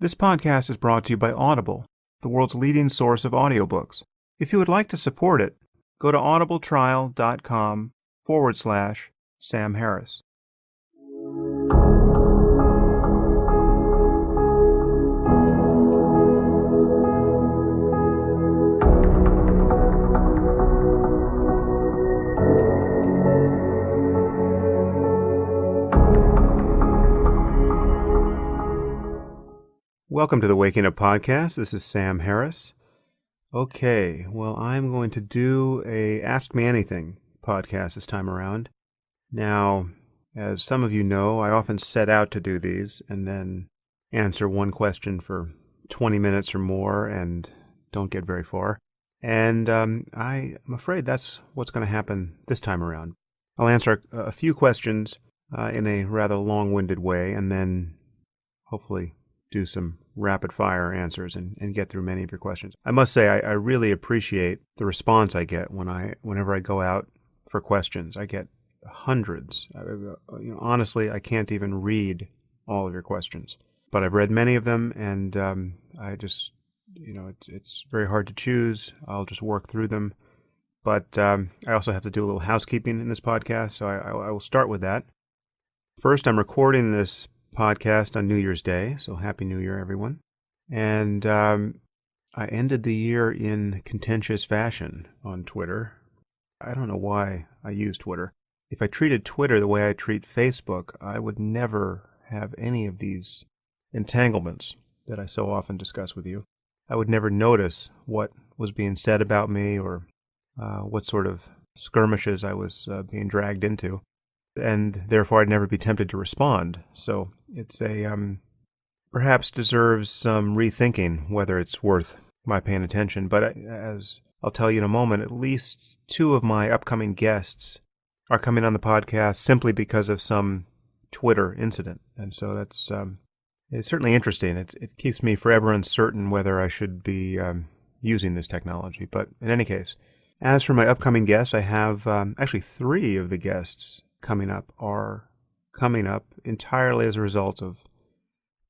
This podcast is brought to you by Audible, the world's leading source of audiobooks. If you would like to support it, go to audibletrial.com/Sam Harris. Welcome to the Waking Up Podcast. This is Sam Harris. Okay, well, I'm going to do a Ask Me Anything podcast this time around. Now, as some of you know, I often set out to do these and then answer one question for 20 minutes or more and don't get very far. And I'm afraid that's what's going to happen this time around. I'll answer a few questions in a rather long-winded way and then hopefully do some rapid-fire answers and get through many of your questions. I must say, I really appreciate the response I get whenever I go out for questions. I get hundreds. Honestly, I can't even read all of your questions. But I've read many of them, and I just, it's very hard to choose. I'll just work through them. But I also have to do a little housekeeping in this podcast, so I will start with that. First, I'm recording this podcast on New Year's Day, so Happy New Year, everyone. And I ended the year in contentious fashion on Twitter. I don't know why I use Twitter. If I treated Twitter the way I treat Facebook, I would never have any of these entanglements that I so often discuss with you. I would never notice what was being said about me or what sort of skirmishes I was being dragged into. And therefore I'd never be tempted to respond. So it's perhaps deserves some rethinking whether it's worth my paying attention. But as I'll tell you in a moment, at least two of my upcoming guests are coming on the podcast simply because of some Twitter incident. And so that's it's certainly interesting. It keeps me forever uncertain whether I should be using this technology. But in any case, as for my upcoming guests, I have actually three of the guests coming up entirely as a result of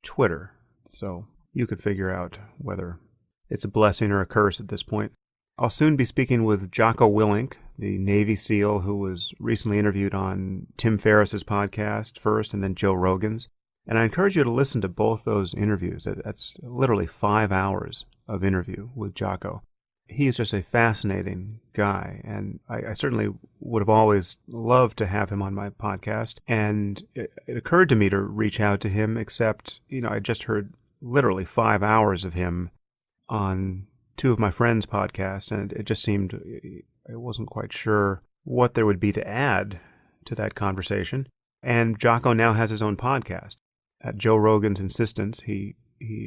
Twitter. So you could figure out whether it's a blessing or a curse at this point. I'll soon be speaking with Jocko Willink, the Navy SEAL who was recently interviewed on Tim Ferriss's podcast first and then Joe Rogan's. And I encourage you to listen to both those interviews. That's literally 5 hours of interview with Jocko. He is just a fascinating guy, and I certainly would have always loved to have him on my podcast. And it occurred to me to reach out to him, except, I just heard literally 5 hours of him on two of my friends' podcasts, and it just seemed I wasn't quite sure what there would be to add to that conversation. And Jocko now has his own podcast. At Joe Rogan's insistence, he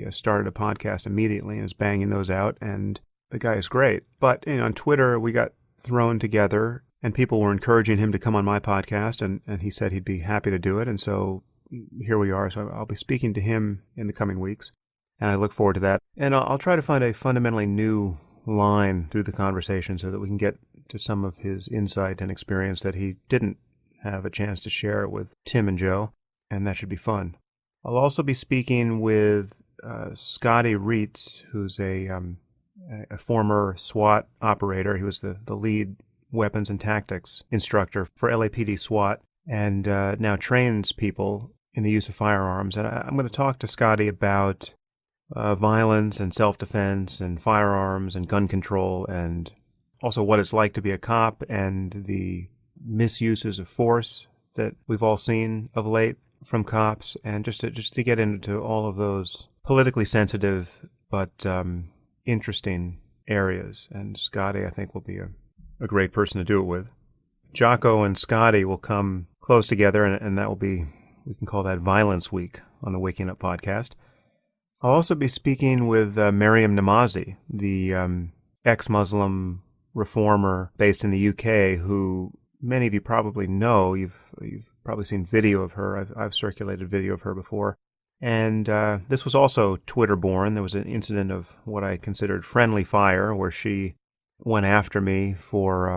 started a podcast immediately and is banging those out, and the guy is great. But on Twitter, we got thrown together and people were encouraging him to come on my podcast, and he said he'd be happy to do it. And so here we are. So I'll be speaking to him in the coming weeks, and I look forward to that. And I'll try to find a fundamentally new line through the conversation so that we can get to some of his insight and experience that he didn't have a chance to share with Tim and Joe, and that should be fun. I'll also be speaking with Scotty Reitz, who's a former SWAT operator. He was the lead weapons and tactics instructor for LAPD SWAT and now trains people in the use of firearms. And I'm going to talk to Scotty about violence and self-defense and firearms and gun control and also what it's like to be a cop and the misuses of force that we've all seen of late from cops, and just to get into all of those politically sensitive but interesting areas. And Scotty, I think, will be a great person to do it with. Jocko and Scotty will come close together, and that will be, we can call that Violence Week on the Waking Up podcast. I'll also be speaking with Maryam Namazi, the ex-Muslim reformer based in the UK, who many of you probably know. You've probably seen video of her. I've circulated video of her before. And this was also Twitter-born. There was an incident of what I considered friendly fire, where she went after me for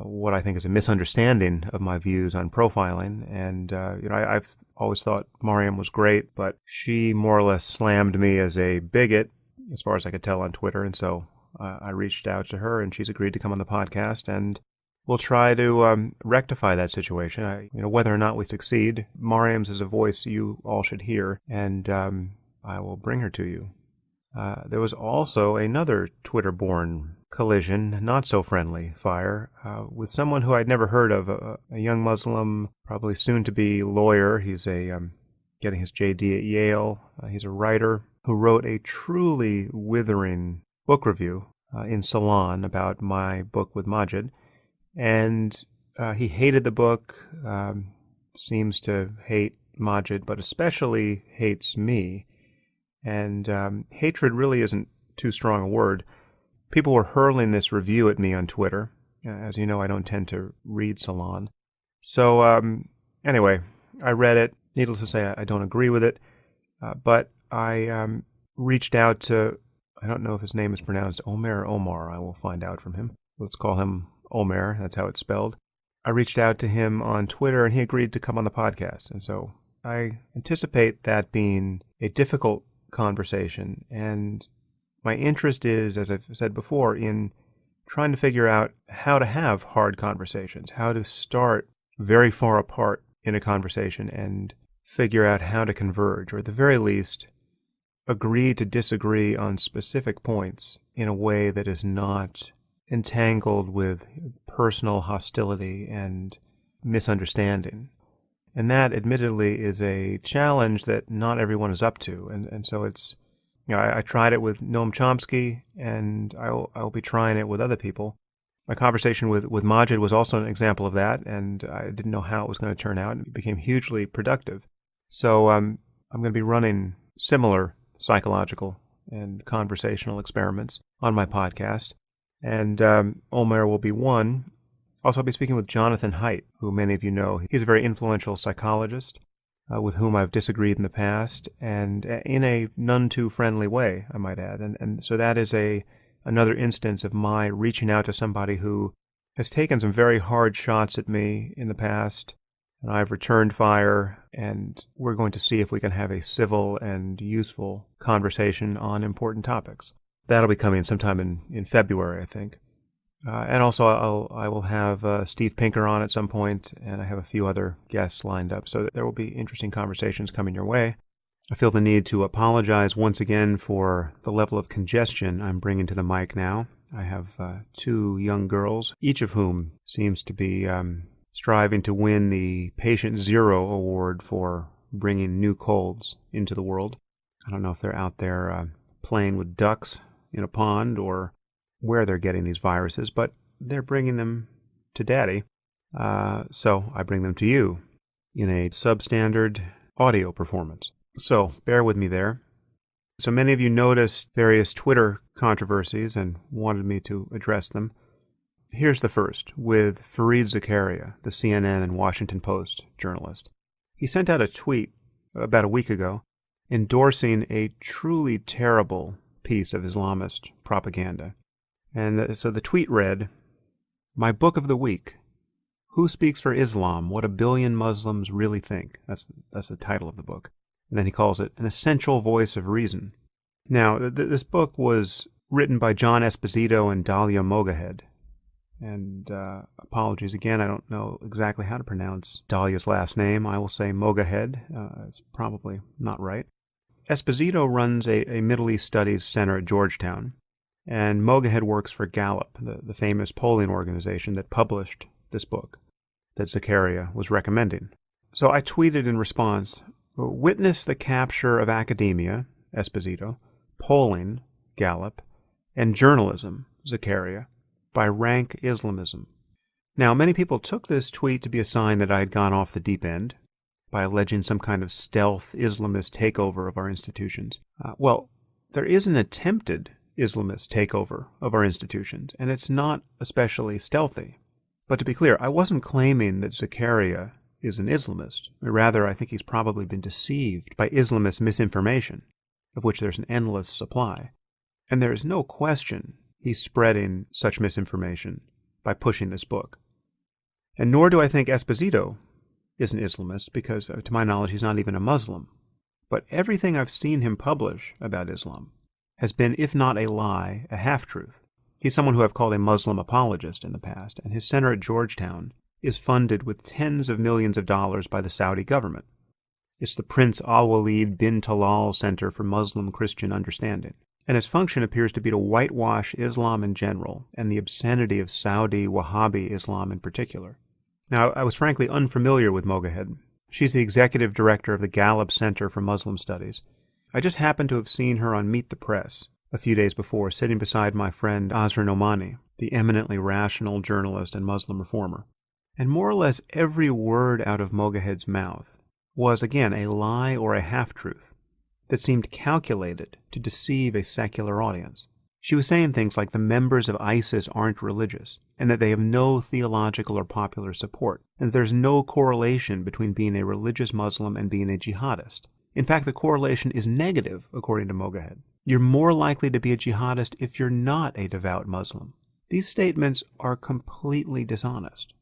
what I think is a misunderstanding of my views on profiling. And, I've always thought Mariam was great, but she more or less slammed me as a bigot, as far as I could tell on Twitter. And so I reached out to her, and she's agreed to come on the podcast, and we'll try to rectify that situation. Whether or not we succeed, Mariam's is a voice you all should hear, and I will bring her to you. There was also another Twitter-born collision, not so friendly fire, with someone who I'd never heard of, a young Muslim, probably soon-to-be lawyer. He's getting his J.D. at Yale. He's a writer who wrote a truly withering book review in Salon about my book with Maajid. And he hated the book, seems to hate Maajid, but especially hates me. And hatred really isn't too strong a word. People were hurling this review at me on Twitter. As you know, I don't tend to read Salon. So anyway, I read it. Needless to say, I don't agree with it. But I reached out to, I don't know if his name is pronounced Omer or Omar. I will find out from him. Let's call him Omer. That's how it's spelled. I reached out to him on Twitter, and he agreed to come on the podcast. And so I anticipate that being a difficult conversation. And my interest is, as I've said before, in trying to figure out how to have hard conversations, how to start very far apart in a conversation and figure out how to converge, or at the very least, agree to disagree on specific points in a way that is not entangled with personal hostility and misunderstanding. And that, admittedly, is a challenge that not everyone is up to. And so it's, I tried it with Noam Chomsky, and I'll be trying it with other people. My conversation with Maajid was also an example of that, and I didn't know how it was going to turn out. It became hugely productive. So I'm going to be running similar psychological and conversational experiments on my podcast. And Omer will be one. Also, I'll be speaking with Jonathan Haidt, who many of you know. He's a very influential psychologist with whom I've disagreed in the past, and in a none too friendly way, I might add. And so that is another instance of my reaching out to somebody who has taken some very hard shots at me in the past, and I've returned fire, and we're going to see if we can have a civil and useful conversation on important topics. That'll be coming sometime in February, I think. And also I will have Steve Pinker on at some point, and I have a few other guests lined up. So there will be interesting conversations coming your way. I feel the need to apologize once again for the level of congestion I'm bringing to the mic now. I have two young girls, each of whom seems to be striving to win the Patient Zero Award for bringing new colds into the world. I don't know if they're out there playing with ducks in a pond or where they're getting these viruses, but they're bringing them to Daddy. So I bring them to you in a substandard audio performance. So bear with me there. So many of you noticed various Twitter controversies and wanted me to address them. Here's the first, with Fareed Zakaria, the CNN and Washington Post journalist. He sent out a tweet about a week ago endorsing a truly terrible piece of Islamist propaganda. And so the tweet read, "My book of the week, Who Speaks for Islam? What a Billion Muslims Really Think." That's the title of the book. And then he calls it An Essential Voice of Reason. Now, this book was written by John Esposito and Dalia Mogahed. And apologies again, I don't know exactly how to pronounce Dalia's last name. I will say Mogahed. It's probably not right. Esposito runs a Middle East Studies Center at Georgetown, and Mogahed works for Gallup, the famous polling organization that published this book that Zakaria was recommending. So I tweeted in response, "Witness the capture of academia, Esposito, polling, Gallup, and journalism, Zakaria, by rank Islamism." Now, many people took this tweet to be a sign that I had gone off the deep end by alleging some kind of stealth Islamist takeover of our institutions. Well, there is an attempted Islamist takeover of our institutions, and it's not especially stealthy. But to be clear, I wasn't claiming that Zakaria is an Islamist. Rather, I think he's probably been deceived by Islamist misinformation, of which there's an endless supply. And there is no question he's spreading such misinformation by pushing this book. And nor do I think Esposito is an Islamist, because to my knowledge he's not even a Muslim. But everything I've seen him publish about Islam has been, if not a lie, a half-truth. He's someone who I've called a Muslim apologist in the past, and his center at Georgetown is funded with tens of millions of dollars by the Saudi government. It's the Prince Al-Walid bin Talal Center for Muslim-Christian Understanding, and its function appears to be to whitewash Islam in general and the obscenity of Saudi Wahhabi Islam in particular. Now, I was frankly unfamiliar with Mogahed. She's the executive director of the Gallup Center for Muslim Studies. I just happened to have seen her on Meet the Press a few days before, sitting beside my friend Azra Nomani, the eminently rational journalist and Muslim reformer. And more or less every word out of Mogahed's mouth was, again, a lie or a half-truth that seemed calculated to deceive a secular audience. She was saying things like the members of ISIS aren't religious, and that they have no theological or popular support, and that there's no correlation between being a religious Muslim and being a jihadist. In fact, the correlation is negative, according to Mogahed. You're more likely to be a jihadist if you're not a devout Muslim. These statements are completely dishonest.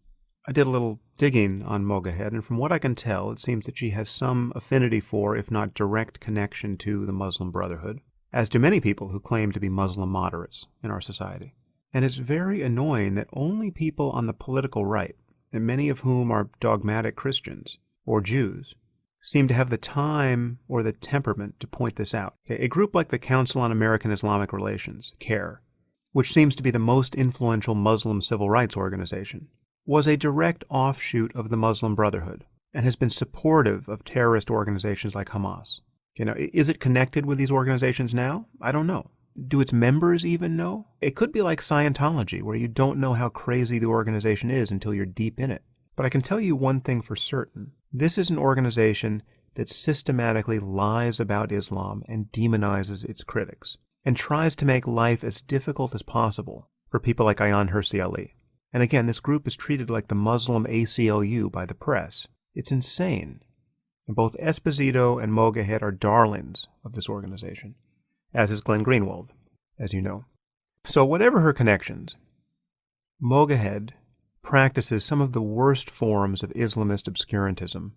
I did a little digging on Mogahed, and from what I can tell, it seems that she has some affinity for, if not direct connection to, the Muslim Brotherhood, as do many people who claim to be Muslim moderates in our society. And it's very annoying that only people on the political right, and many of whom are dogmatic Christians or Jews, seem to have the time or the temperament to point this out. A group like the Council on American Islamic Relations, CAIR, which seems to be the most influential Muslim civil rights organization, was a direct offshoot of the Muslim Brotherhood and has been supportive of terrorist organizations like Hamas. Is it connected with these organizations now? I don't know. Do its members even know? It could be like Scientology, where you don't know how crazy the organization is until you're deep in it. But I can tell you one thing for certain. This is an organization that systematically lies about Islam and demonizes its critics, and tries to make life as difficult as possible for people like Ayaan Hirsi Ali. And again, this group is treated like the Muslim ACLU by the press. It's insane. And both Esposito and Mogahed are darlings of this organization, as is Glenn Greenwald, as you know. So whatever her connections, Mogahed practices some of the worst forms of Islamist obscurantism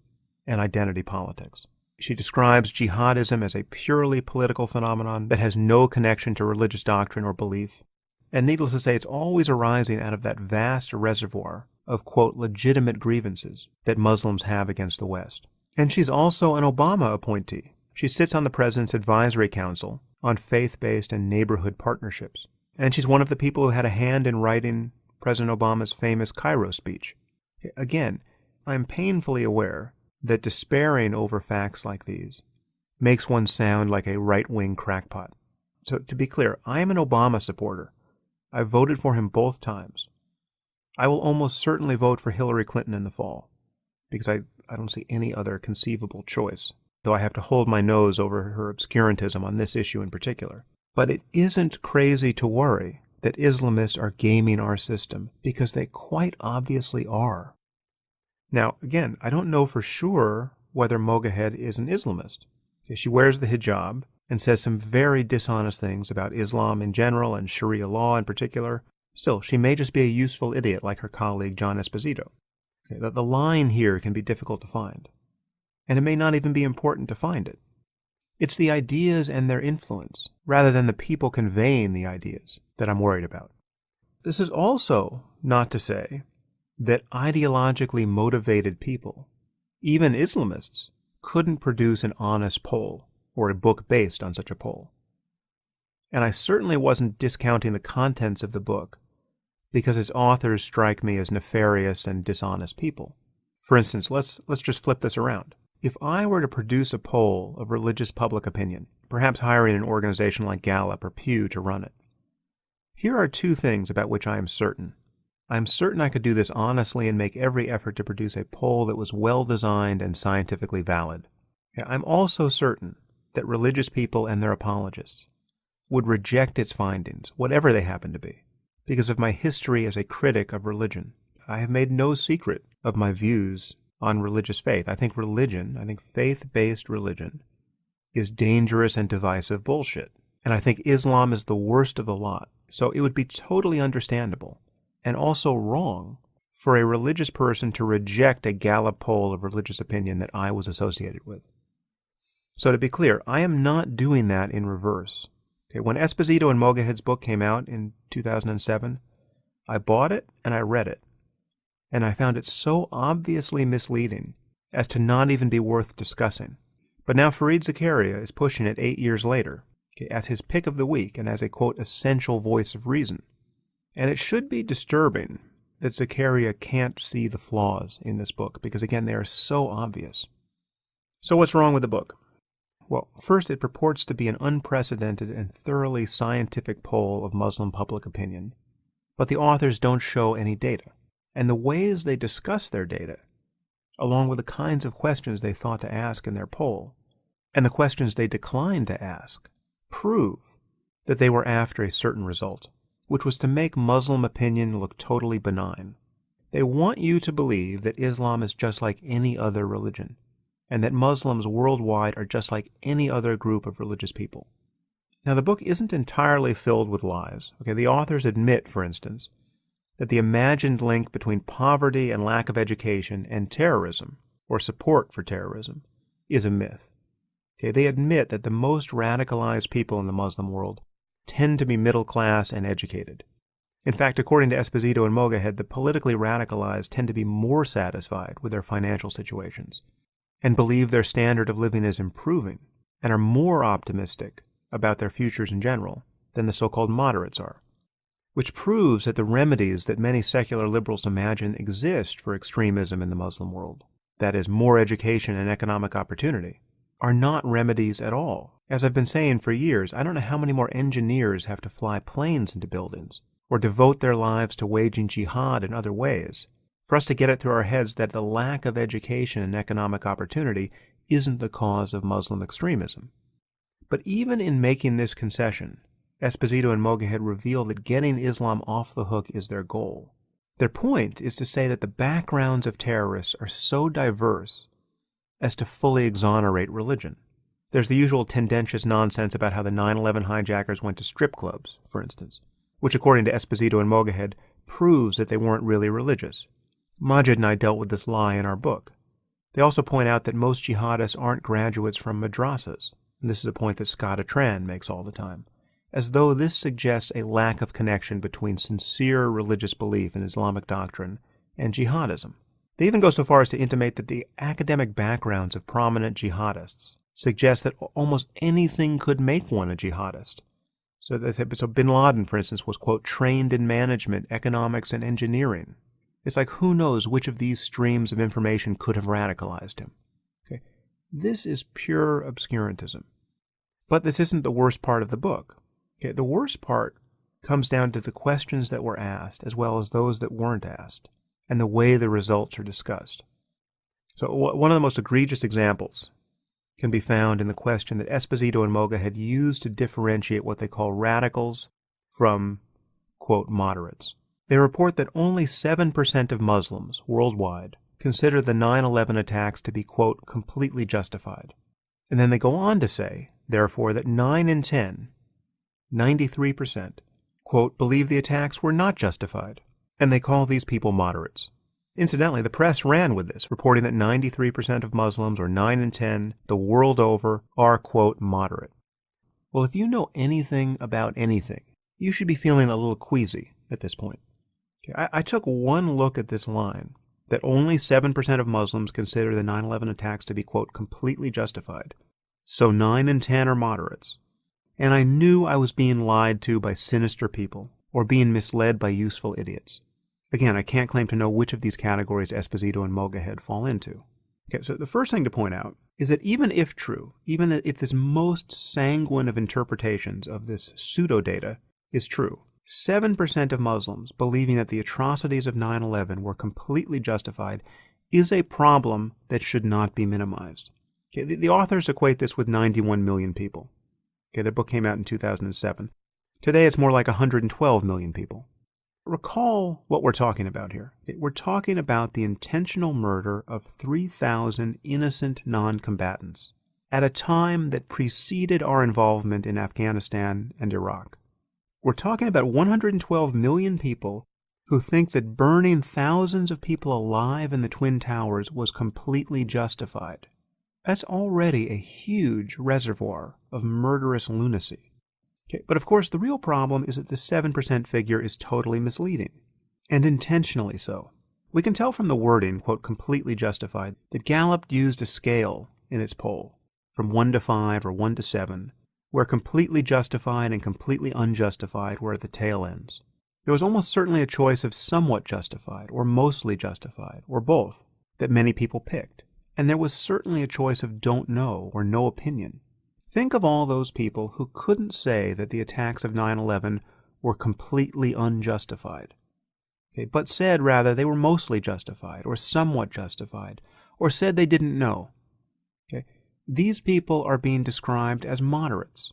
and identity politics. She describes jihadism as a purely political phenomenon that has no connection to religious doctrine or belief. And needless to say, it's always arising out of that vast reservoir of, quote, legitimate grievances that Muslims have against the West. And she's also an Obama appointee. She sits on the President's Advisory Council on faith-based and neighborhood partnerships. And she's one of the people who had a hand in writing President Obama's famous Cairo speech. Again, I'm painfully aware that despairing over facts like these makes one sound like a right-wing crackpot. So to be clear, I am an Obama supporter. I voted for him both times. I will almost certainly vote for Hillary Clinton in the fall, because I don't see any other conceivable choice, though I have to hold my nose over her obscurantism on this issue in particular. But it isn't crazy to worry that Islamists are gaming our system, because they quite obviously are. Now, again, I don't know for sure whether Mogahed is an Islamist. She wears the hijab and says some very dishonest things about Islam in general and Sharia law in particular. Still, she may just be a useful idiot like her colleague John Esposito. The line here can be difficult to find, and it may not even be important to find it. It's the ideas and their influence, rather than the people conveying the ideas, that I'm worried about. This is also not to say that ideologically motivated people, even Islamists, couldn't produce an honest poll or a book based on such a poll. And I certainly wasn't discounting the contents of the book because its authors strike me as nefarious and dishonest people. For instance, let's just flip this around. If I were to produce a poll of religious public opinion, perhaps hiring an organization like Gallup or Pew to run it, here are two things about which I am certain. I'm certain I could do this honestly and make every effort to produce a poll that was well-designed and scientifically valid. I'm also certain that religious people and their apologists would reject its findings, whatever they happen to be, because of my history as a critic of religion. I have made no secret of my views on religious faith. I think faith-based religion is dangerous and divisive bullshit. And I think Islam is the worst of the lot. So it would be totally understandable and also wrong for a religious person to reject a Gallup poll of religious opinion that I was associated with. So to be clear, I am not doing that in reverse. Okay, when Esposito and Mogahed's book came out in 2007, I bought it and I read it. And I found it so obviously misleading as to not even be worth discussing. But now Fareed Zakaria is pushing it 8 years later, okay, as his pick of the week and as a, quote, essential voice of reason. And it should be disturbing that Zakaria can't see the flaws in this book, because again, they are so obvious. So what's wrong with the book? Well, first, it purports to be an unprecedented and thoroughly scientific poll of Muslim public opinion, but the authors don't show any data. And the ways they discuss their data, along with the kinds of questions they thought to ask in their poll, and the questions they declined to ask, prove that they were after a certain result, which was to make Muslim opinion look totally benign. They want you to believe that Islam is just like any other religion, and that Muslims worldwide are just like any other group of religious people. Now, the book isn't entirely filled with lies. Okay, the authors admit, for instance, that the imagined link between poverty and lack of education and terrorism, or support for terrorism, is a myth. Okay, they admit that the most radicalized people in the Muslim world tend to be middle class and educated. In fact, according to Esposito and Mogahed, the politically radicalized tend to be more satisfied with their financial situations and believe their standard of living is improving and are more optimistic about their futures in general than the so-called moderates are, which proves that the remedies that many secular liberals imagine exist for extremism in the Muslim world, that is, more education and economic opportunity, are not remedies at all. As I've been saying for years, I don't know how many more engineers have to fly planes into buildings or devote their lives to waging jihad in other ways for us to get it through our heads that the lack of education and economic opportunity isn't the cause of Muslim extremism. But even in making this concession, Esposito and Mogahed reveal that getting Islam off the hook is their goal. Their point is to say that the backgrounds of terrorists are so diverse as to fully exonerate religion. There's the usual tendentious nonsense about how the 9/11 hijackers went to strip clubs, for instance, which according to Esposito and Mogahed proves that they weren't really religious. Maajid and I dealt with this lie in our book. They also point out that most jihadists aren't graduates from madrasas, and this is a point that Scott Atran makes all the time, as though this suggests a lack of connection between sincere religious belief in Islamic doctrine and jihadism. They even go so far as to intimate that the academic backgrounds of prominent jihadists suggest that almost anything could make one a jihadist. So bin Laden, for instance, was, quote, trained in management, economics, and engineering. It's like who knows which of these streams of information could have radicalized him. Okay? This is pure obscurantism. But this isn't the worst part of the book. Okay? The worst part comes down to the questions that were asked as well as those that weren't asked, and the way the results are discussed. So one of the most egregious examples can be found in the question that Esposito and Mogahed used to differentiate what they call radicals from, quote, moderates. They report that only 7% of Muslims worldwide consider the 9/11 attacks to be, quote, completely justified. And then they go on to say, therefore, that 9 in 10, 93%, quote, believe the attacks were not justified. And they call these people moderates. Incidentally, the press ran with this, reporting that 93% of Muslims, or 9 in 10, the world over, are, quote, moderate. Well, if you know anything about anything, you should be feeling a little queasy at this point. Okay, I took one look at this line, that only 7% of Muslims consider the 9/11 attacks to be, quote, completely justified. So 9 in 10 are moderates. And I knew I was being lied to by sinister people, or being misled by useful idiots. Again, I can't claim to know which of these categories Esposito and Mogahed fall into. Okay, so the first thing to point out is that even if true, even if this most sanguine of interpretations of this pseudo-data is true, 7% of Muslims believing that the atrocities of 9/11 were completely justified is a problem that should not be minimized. Okay, the authors equate this with 91 million people. Okay, their book came out in 2007. Today it's more like 112 million people. Recall what we're talking about here. We're talking about the intentional murder of 3,000 innocent non-combatants at a time that preceded our involvement in Afghanistan and Iraq. We're talking about 112 million people who think that burning thousands of people alive in the Twin Towers was completely justified. That's already a huge reservoir of murderous lunacy. Okay, but of course, the real problem is that the 7% figure is totally misleading, and intentionally so. We can tell from the wording, quote, completely justified, that Gallup used a scale in its poll, from 1 to 5 or 1 to 7, where completely justified and completely unjustified were at the tail ends. There was almost certainly a choice of somewhat justified, or mostly justified, or both, that many people picked. And there was certainly a choice of don't know or no opinion. Think of all those people who couldn't say that the attacks of 9/11 were completely unjustified, okay, but said rather they were mostly justified or somewhat justified, or said they didn't know. Okay? These people are being described as moderates.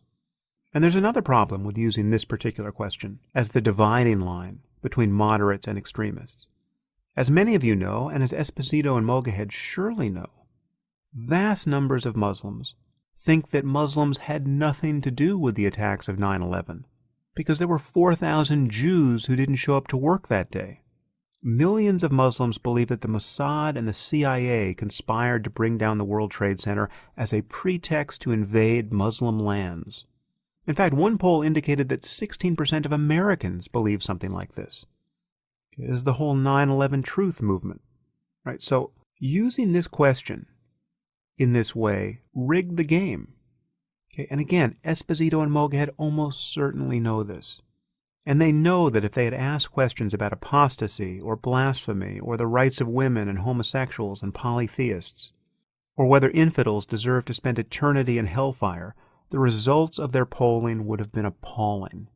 And there's another problem with using this particular question as the dividing line between moderates and extremists. As many of you know, and as Esposito and Mogahed surely know, vast numbers of Muslims think that Muslims had nothing to do with the attacks of 9/11 because there were 4,000 Jews who didn't show up to work that day. Millions of Muslims believe that the Mossad and the CIA conspired to bring down the World Trade Center as a pretext to invade Muslim lands. In fact, one poll indicated that 16% of Americans believe something like this. This is the whole 9/11 truth movement, right? So using this question in this way rigged the game. Okay? And again, Esposito and Mogahed almost certainly know this. And they know that if they had asked questions about apostasy or blasphemy or the rights of women and homosexuals and polytheists, or whether infidels deserve to spend eternity in hellfire, the results of their polling would have been appalling.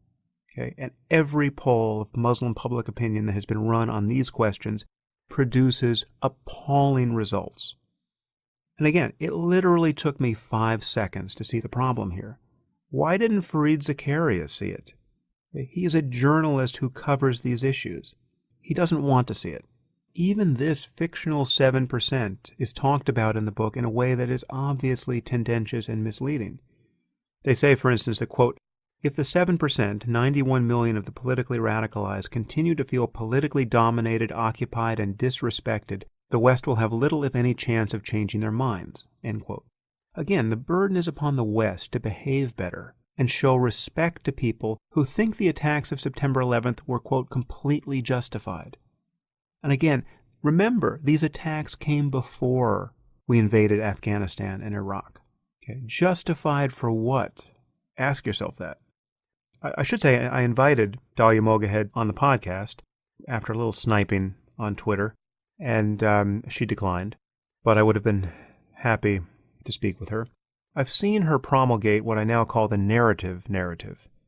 Okay? And every poll of Muslim public opinion that has been run on these questions produces appalling results. And again, it literally took me 5 seconds to see the problem here. Why didn't Fareed Zakaria see it? He is a journalist who covers these issues. He doesn't want to see it. Even this fictional 7% is talked about in the book in a way that is obviously tendentious and misleading. They say, for instance, that, quote, if the 7%, 91 million of the politically radicalized, continue to feel politically dominated, occupied, and disrespected, the West will have little, if any, chance of changing their minds, end quote. Again, the burden is upon the West to behave better and show respect to people who think the attacks of September 11th were, quote, completely justified. And again, remember, these attacks came before we invaded Afghanistan and Iraq. Okay? Justified for what? Ask yourself that. I should say I invited Dalia Mogahed on the podcast after a little sniping on Twitter, and she declined, but I would have been happy to speak with her. I've seen her promulgate what I now call the narrative,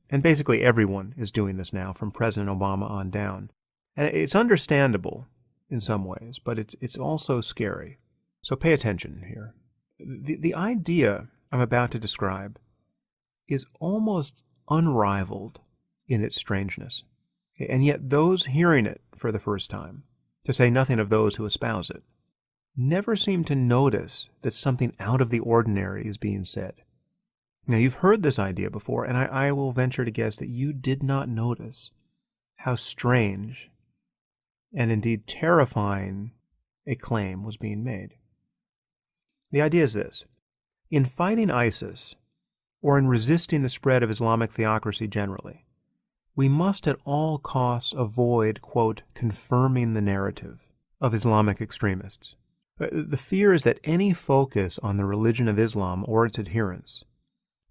and basically everyone is doing this now, from President Obama on down. And it's understandable in some ways, but it's also scary. So pay attention here. The idea I'm about to describe is almost unrivaled in its strangeness. Okay? And yet those hearing it for the first time, to say nothing of those who espouse it, never seem to notice that something out of the ordinary is being said. Now, you've heard this idea before, and I will venture to guess that you did not notice how strange and indeed terrifying a claim was being made. The idea is this. In fighting ISIS, or in resisting the spread of Islamic theocracy generally, we must at all costs avoid, quote, confirming the narrative of Islamic extremists. The fear is that any focus on the religion of Islam or its adherents,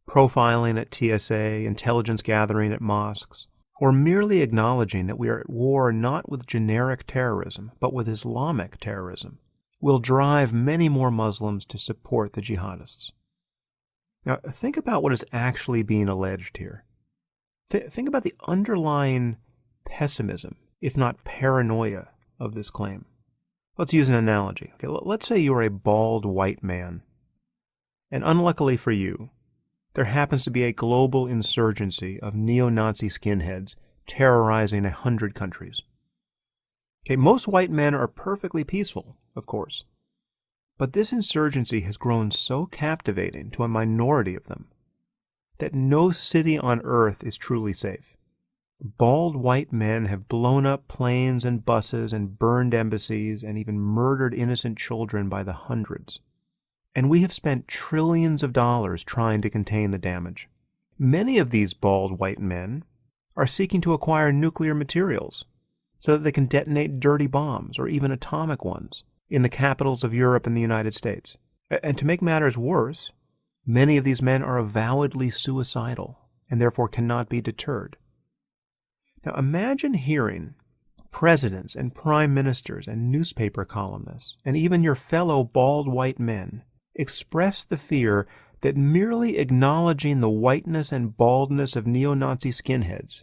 profiling at TSA, intelligence gathering at mosques, or merely acknowledging that we are at war not with generic terrorism, but with Islamic terrorism, will drive many more Muslims to support the jihadists. Now, think about what is actually being alleged here. Think about the underlying pessimism, if not paranoia, of this claim. Let's use an analogy. Okay, let's say you're a bald white man, and unluckily for you, there happens to be a global insurgency of neo-Nazi skinheads terrorizing 100 countries. Okay, most white men are perfectly peaceful, of course, but this insurgency has grown so captivating to a minority of them that no city on earth is truly safe. Bald white men have blown up planes and buses and burned embassies and even murdered innocent children by the hundreds. And we have spent trillions of dollars trying to contain the damage. Many of these bald white men are seeking to acquire nuclear materials so that they can detonate dirty bombs or even atomic ones in the capitals of Europe and the United States. And to make matters worse, many of these men are avowedly suicidal and therefore cannot be deterred. Now imagine hearing presidents and prime ministers and newspaper columnists and even your fellow bald white men express the fear that merely acknowledging the whiteness and baldness of neo-Nazi skinheads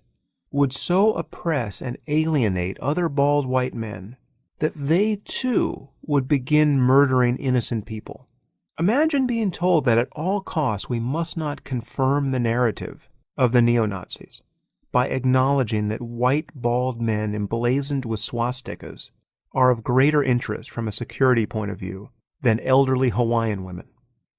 would so oppress and alienate other bald white men that they too would begin murdering innocent people. Imagine being told that at all costs we must not confirm the narrative of the neo-Nazis by acknowledging that white bald men emblazoned with swastikas are of greater interest from a security point of view than elderly Hawaiian women.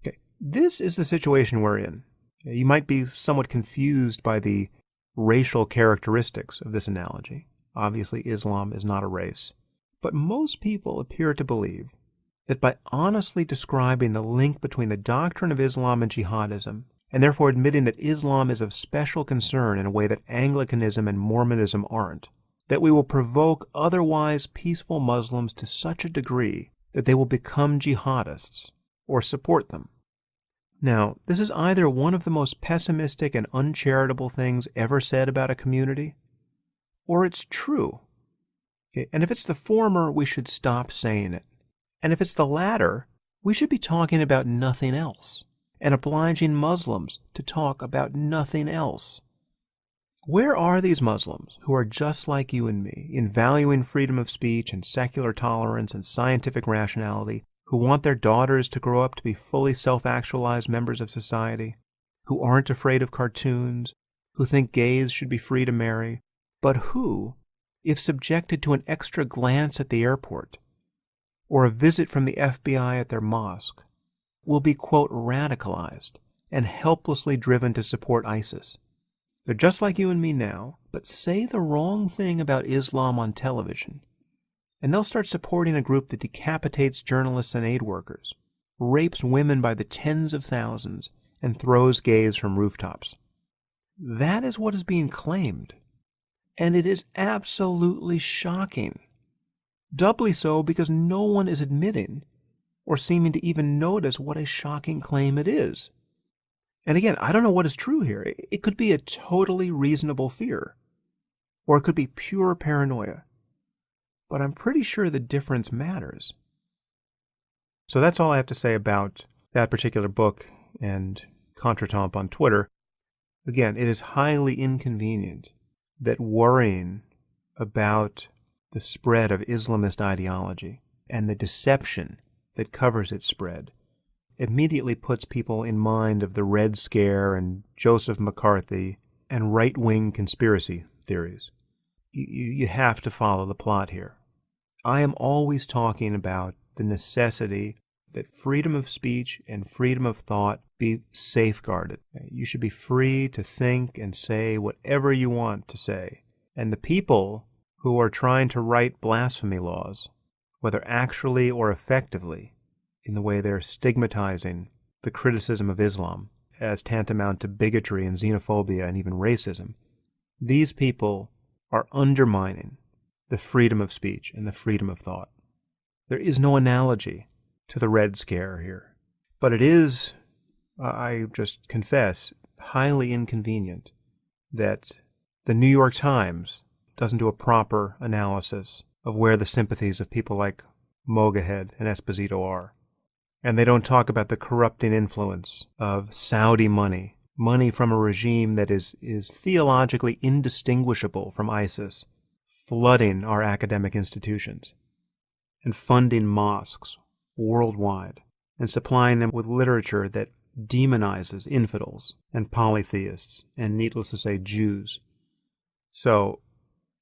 Okay. This is the situation we're in. You might be somewhat confused by the racial characteristics of this analogy. Obviously, Islam is not a race. But most people appear to believe that by honestly describing the link between the doctrine of Islam and jihadism, and therefore admitting that Islam is of special concern in a way that Anglicanism and Mormonism aren't, that we will provoke otherwise peaceful Muslims to such a degree that they will become jihadists or support them. Now, this is either one of the most pessimistic and uncharitable things ever said about a community, or it's true. Okay? And if it's the former, we should stop saying it. And if it's the latter, we should be talking about nothing else and obliging Muslims to talk about nothing else. Where are these Muslims who are just like you and me in valuing freedom of speech and secular tolerance and scientific rationality, who want their daughters to grow up to be fully self-actualized members of society, who aren't afraid of cartoons, who think gays should be free to marry, but who, if subjected to an extra glance at the airport or a visit from the FBI at their mosque, will be, quote, radicalized and helplessly driven to support ISIS? They're just like you and me now, but say the wrong thing about Islam on television, and they'll start supporting a group that decapitates journalists and aid workers, rapes women by the tens of thousands, and throws gays from rooftops. That is what is being claimed. And it is absolutely shocking. Doubly so because no one is admitting or seeming to even notice what a shocking claim it is. And again, I don't know what is true here. It could be a totally reasonable fear, or it could be pure paranoia. But I'm pretty sure the difference matters. So that's all I have to say about that particular book and contretemps on Twitter. Again, it is highly inconvenient that worrying about the spread of Islamist ideology and the deception that covers its spread immediately puts people in mind of the Red Scare and Joseph McCarthy and right-wing conspiracy theories. You have to follow the plot here. I am always talking about the necessity that freedom of speech and freedom of thought be safeguarded. You should be free to think and say whatever you want to say. And the people who are trying to write blasphemy laws, whether actually or effectively, in the way they're stigmatizing the criticism of Islam as tantamount to bigotry and xenophobia and even racism, these people are undermining the freedom of speech and the freedom of thought. There is no analogy to the Red Scare here. But it is, I just confess, highly inconvenient that the New York Times doesn't do a proper analysis of where the sympathies of people like Mogahed and Esposito are. And they don't talk about the corrupting influence of Saudi money from a regime that is theologically indistinguishable from ISIS, flooding our academic institutions and funding mosques worldwide and supplying them with literature that demonizes infidels and polytheists and, needless to say, Jews. So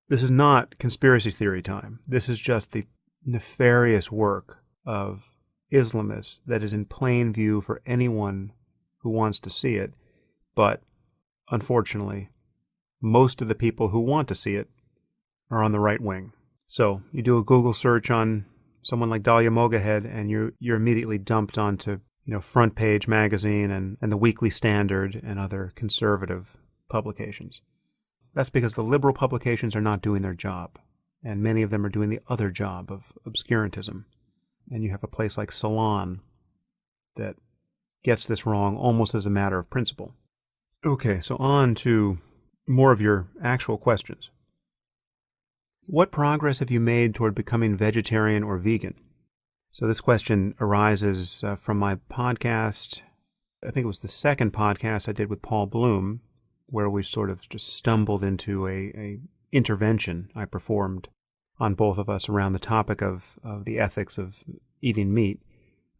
this is not conspiracy theory time. This is just the nefarious work of Islamists that is in plain view for anyone who wants to see it. But unfortunately, most of the people who want to see it are on the right wing. So you do a Google search on someone like Dahlia Mogahed, and you're immediately dumped onto Front Page Magazine and the Weekly Standard and other conservative publications. That's because the liberal publications are not doing their job, and many of them are doing the other job of obscurantism. And you have a place like Salon that gets this wrong almost as a matter of principle. Okay, so on to more of your actual questions. What progress have you made toward becoming vegetarian or vegan? So this question arises from my podcast. I think it was the second podcast I did with Paul Bloom, where we sort of just stumbled into a intervention I performed on both of us around the topic of the ethics of eating meat.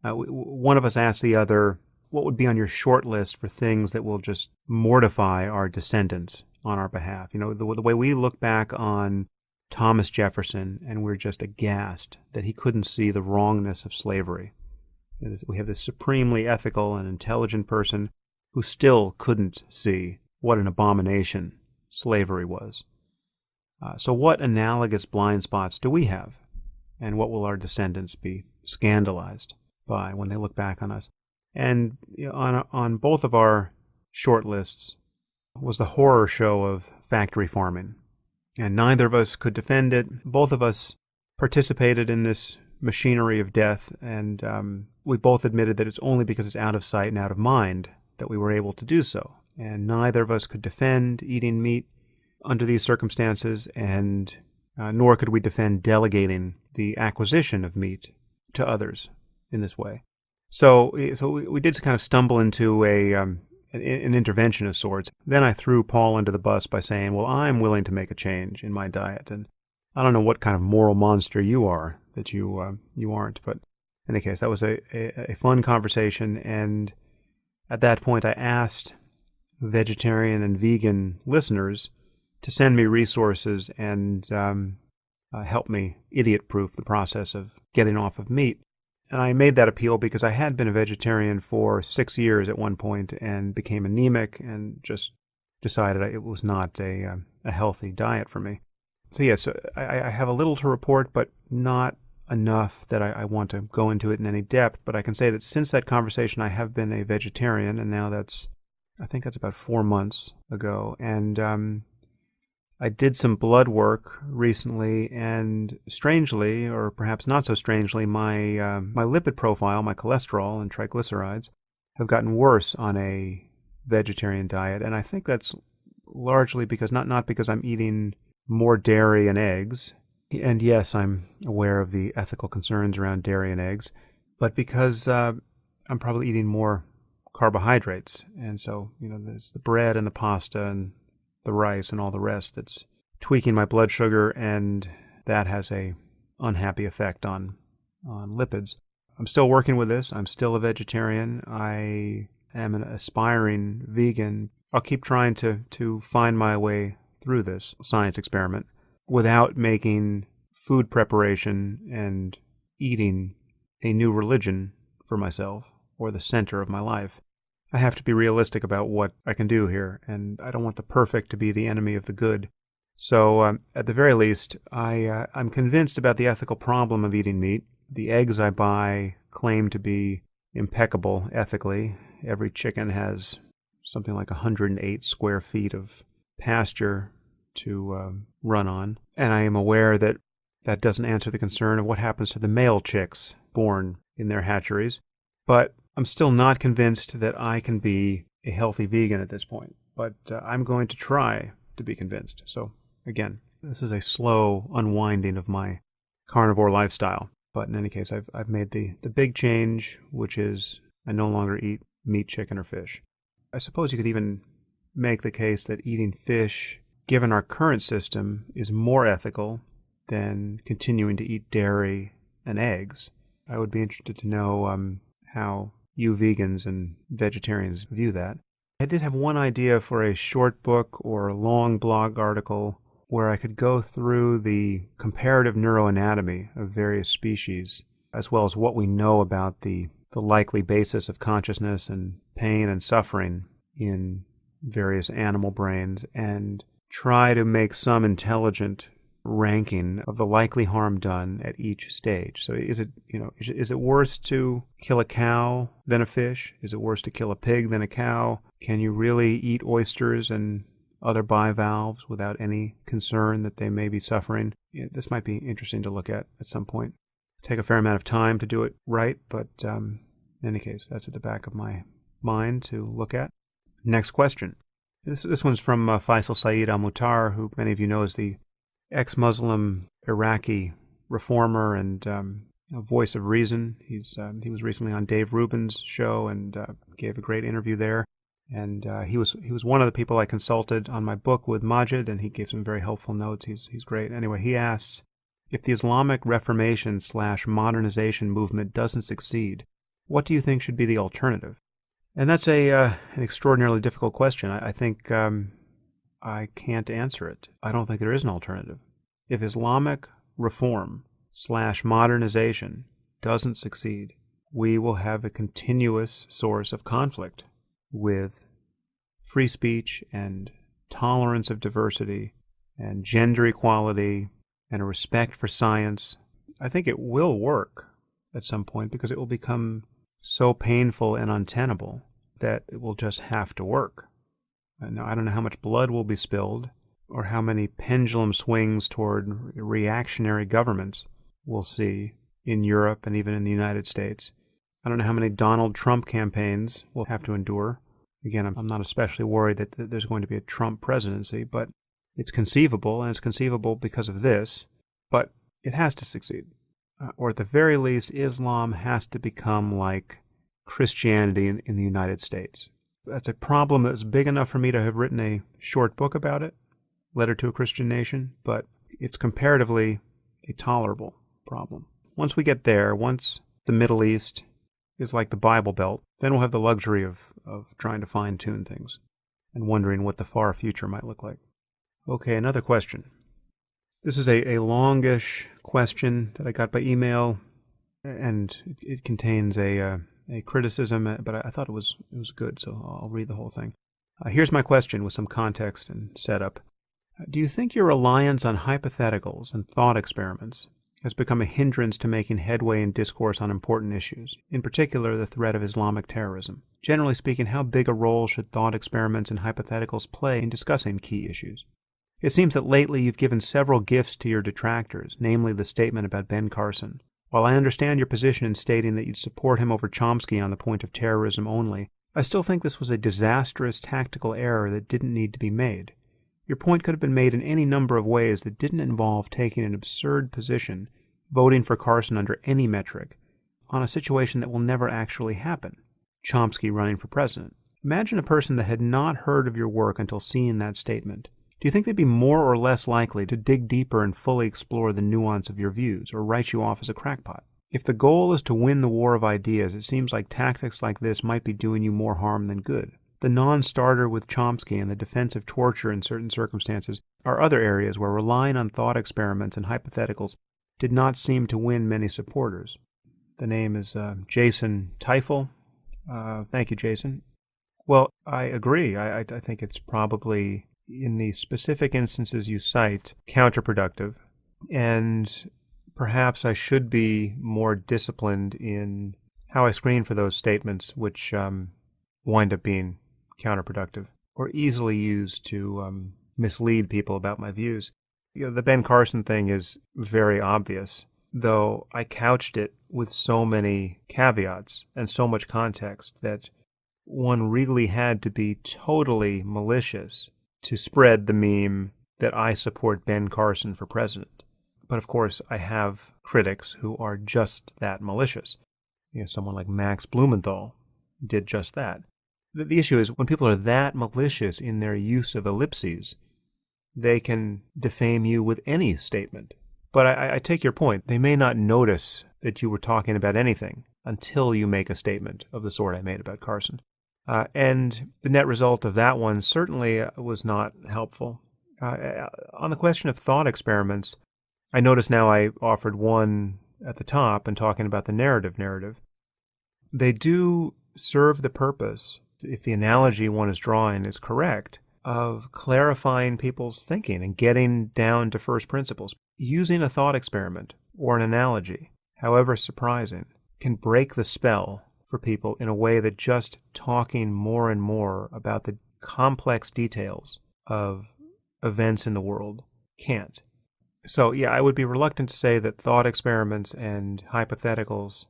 One of us asked the other, what would be on your short list for things that will just mortify our descendants on our behalf? The way we look back on Thomas Jefferson, and we're just aghast that he couldn't see the wrongness of slavery. We have this supremely ethical and intelligent person who still couldn't see what an abomination slavery was. So what analogous blind spots do we have? And what will our descendants be scandalized by when they look back on us? And on both of our short lists was the horror show of factory farming. And neither of us could defend it. Both of us participated in this machinery of death, and we both admitted that it's only because it's out of sight and out of mind that we were able to do so. And neither of us could defend eating meat under these circumstances, and nor could we defend delegating the acquisition of meat to others in this way. So we did kind of stumble into an intervention of sorts. Then I threw Paul under the bus by saying, well, I'm willing to make a change in my diet. And I don't know what kind of moral monster you are that you aren't. But in any case, that was a fun conversation. And at that point, I asked vegetarian and vegan listeners to send me resources and help me idiot-proof the process of getting off of meat. And I made that appeal because I had been a vegetarian for 6 years at one point and became anemic and just decided it was not a healthy diet for me. So yes, I have a little to report, but not enough that I want to go into it in any depth. But I can say that since that conversation, I have been a vegetarian, and now I think that's about 4 months ago. And I did some blood work recently, and strangely, or perhaps not so strangely, my lipid profile, my cholesterol and triglycerides, have gotten worse on a vegetarian diet. And I think that's largely because not because I'm eating more dairy and eggs, and yes, I'm aware of the ethical concerns around dairy and eggs, but because I'm probably eating more carbohydrates. And so, there's the bread and the pasta and the rice and all the rest that's tweaking my blood sugar, and that has a unhappy effect on lipids. I'm still working with this. I'm still a vegetarian. I am an aspiring vegan. I'll keep trying to find my way through this science experiment without making food preparation and eating a new religion for myself or the center of my life. I have to be realistic about what I can do here, and I don't want the perfect to be the enemy of the good. So at the very least, I'm convinced about the ethical problem of eating meat. The eggs I buy claim to be impeccable ethically. Every chicken has something like 108 square feet of pasture to run on. And I am aware that that doesn't answer the concern of what happens to the male chicks born in their hatcheries. But I'm still not convinced that I can be a healthy vegan at this point, but I'm going to try to be convinced. So again, this is a slow unwinding of my carnivore lifestyle. But in any case, I've made the big change, which is I no longer eat meat, chicken, or fish. I suppose you could even make the case that eating fish, given our current system, is more ethical than continuing to eat dairy and eggs. I would be interested to know how you vegans and vegetarians view that. I did have one idea for a short book or a long blog article where I could go through the comparative neuroanatomy of various species, as well as what we know about the likely basis of consciousness and pain and suffering in various animal brains, and try to make some intelligent ranking of the likely harm done at each stage. So is it worse to kill a cow than a fish? Is it worse to kill a pig than a cow? Can you really eat oysters and other bivalves without any concern that they may be suffering? This might be interesting to look at some point. Take a fair amount of time to do it right, but in any case, that's at the back of my mind to look at. Next question. This one's from Faisal Saeed al-Muhtar, who many of you know is the ex-Muslim Iraqi reformer and voice of reason. He was recently on Dave Rubin's show and gave a great interview there. And he was one of the people I consulted on my book with Maajid, and he gave some very helpful notes. He's great. Anyway, he asks, if the Islamic Reformation/modernization movement doesn't succeed, what do you think should be the alternative? And that's an extraordinarily difficult question. I think I can't answer it. I don't think there is an alternative. If Islamic reform/modernization doesn't succeed, we will have a continuous source of conflict with free speech and tolerance of diversity and gender equality and a respect for science. I think it will work at some point because it will become so painful and untenable that it will just have to work. Now, I don't know how much blood will be spilled or how many pendulum swings toward reactionary governments we'll see in Europe and even in the United States. I don't know how many Donald Trump campaigns we'll have to endure. Again, I'm not especially worried that there's going to be a Trump presidency, but it's conceivable, and it's conceivable because of this, but it has to succeed. Or at the very least, Islam has to become like Christianity in the United States. That's a problem that's big enough for me to have written a short book about it, Letter to a Christian Nation, but it's comparatively a tolerable problem. Once we get there, once the Middle East is like the Bible Belt, then we'll have the luxury of trying to fine-tune things and wondering what the far future might look like. Okay, another question. This is a longish question that I got by email, and it contains a criticism, but I thought it was good, so I'll read the whole thing. Here's my question with some context and setup. Do you think your reliance on hypotheticals and thought experiments has become a hindrance to making headway in discourse on important issues, in particular the threat of Islamic terrorism? Generally speaking, how big a role should thought experiments and hypotheticals play in discussing key issues? It seems that lately you've given several gifts to your detractors, namely the statement about Ben Carson. While I understand your position in stating that you'd support him over Chomsky on the point of terrorism only, I still think this was a disastrous tactical error that didn't need to be made. Your point could have been made in any number of ways that didn't involve taking an absurd position, voting for Carson under any metric, on a situation that will never actually happen, Chomsky running for president. Imagine a person that had not heard of your work until seeing that statement. Do you think they'd be more or less likely to dig deeper and fully explore the nuance of your views, or write you off as a crackpot? If the goal is to win the war of ideas, it seems like tactics like this might be doing you more harm than good. The non-starter with Chomsky and the defense of torture in certain circumstances are other areas where relying on thought experiments and hypotheticals did not seem to win many supporters. The name is Jason Teifel. Thank you, Jason. Well, I agree. I think it's probably, in the specific instances you cite, counterproductive. And perhaps I should be more disciplined in how I screen for those statements which wind up being counterproductive or easily used to mislead people about my views. The Ben Carson thing is very obvious, though I couched it with so many caveats and so much context that one really had to be totally malicious to spread the meme that I support Ben Carson for president. But of course, I have critics who are just that malicious. Someone like Max Blumenthal did just that. The issue is when people are that malicious in their use of ellipses, they can defame you with any statement. But I take your point. They may not notice that you were talking about anything until you make a statement of the sort I made about Carson. And the net result of that one certainly was not helpful. On the question of thought experiments, I notice now I offered one at the top and talking about the narrative. They do serve the purpose, if the analogy one is drawing is correct, of clarifying people's thinking and getting down to first principles. Using a thought experiment or an analogy, however surprising, can break the spell for people in a way that just talking more and more about the complex details of events in the world can't. So, yeah, I would be reluctant to say that thought experiments and hypotheticals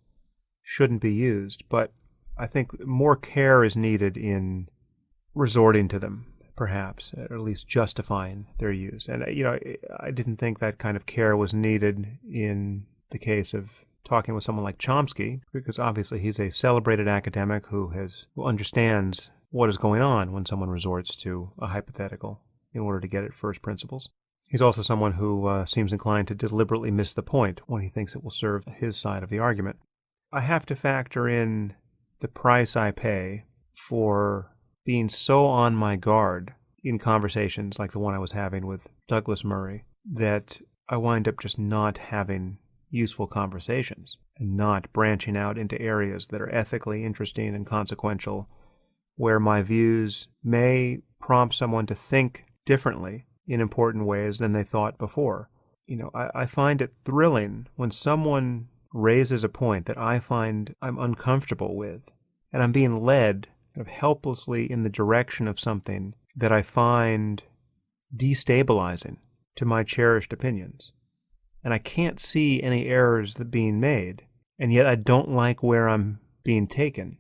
shouldn't be used, but I think more care is needed in resorting to them, perhaps, or at least justifying their use. And, I didn't think that kind of care was needed in the case of talking with someone like Chomsky, because obviously he's a celebrated academic who understands what is going on when someone resorts to a hypothetical in order to get at first principles. He's also someone who seems inclined to deliberately miss the point when he thinks it will serve his side of the argument. I have to factor in the price I pay for being so on my guard in conversations like the one I was having with Douglas Murray that I wind up just not having useful conversations and not branching out into areas that are ethically interesting and consequential, where my views may prompt someone to think differently in important ways than they thought before. I find it thrilling when someone raises a point that I find I'm uncomfortable with, and I'm being led kind of helplessly in the direction of something that I find destabilizing to my cherished opinions. And I can't see any errors that being made, and yet I don't like where I'm being taken.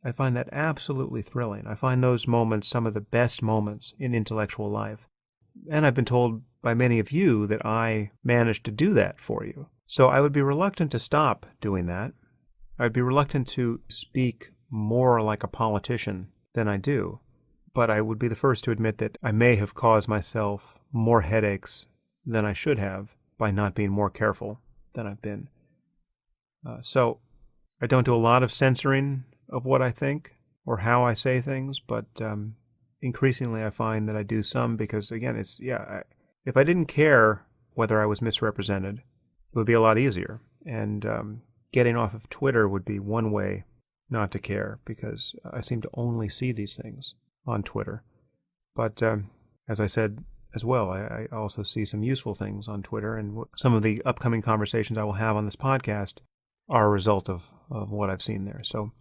I find that absolutely thrilling. I find those moments some of the best moments in intellectual life. And I've been told by many of you that I managed to do that for you. So I would be reluctant to stop doing that. I'd be reluctant to speak more like a politician than I do. But I would be the first to admit that I may have caused myself more headaches than I should have by not being more careful than I've been. So I don't do a lot of censoring of what I think or how I say things, but increasingly I find that I do some because, again, if I didn't care whether I was misrepresented, it would be a lot easier. And getting off of Twitter would be one way not to care, because I seem to only see these things on Twitter. But as I said as well, I also see some useful things on Twitter, and some of the upcoming conversations I will have on this podcast are a result of what I've seen there. So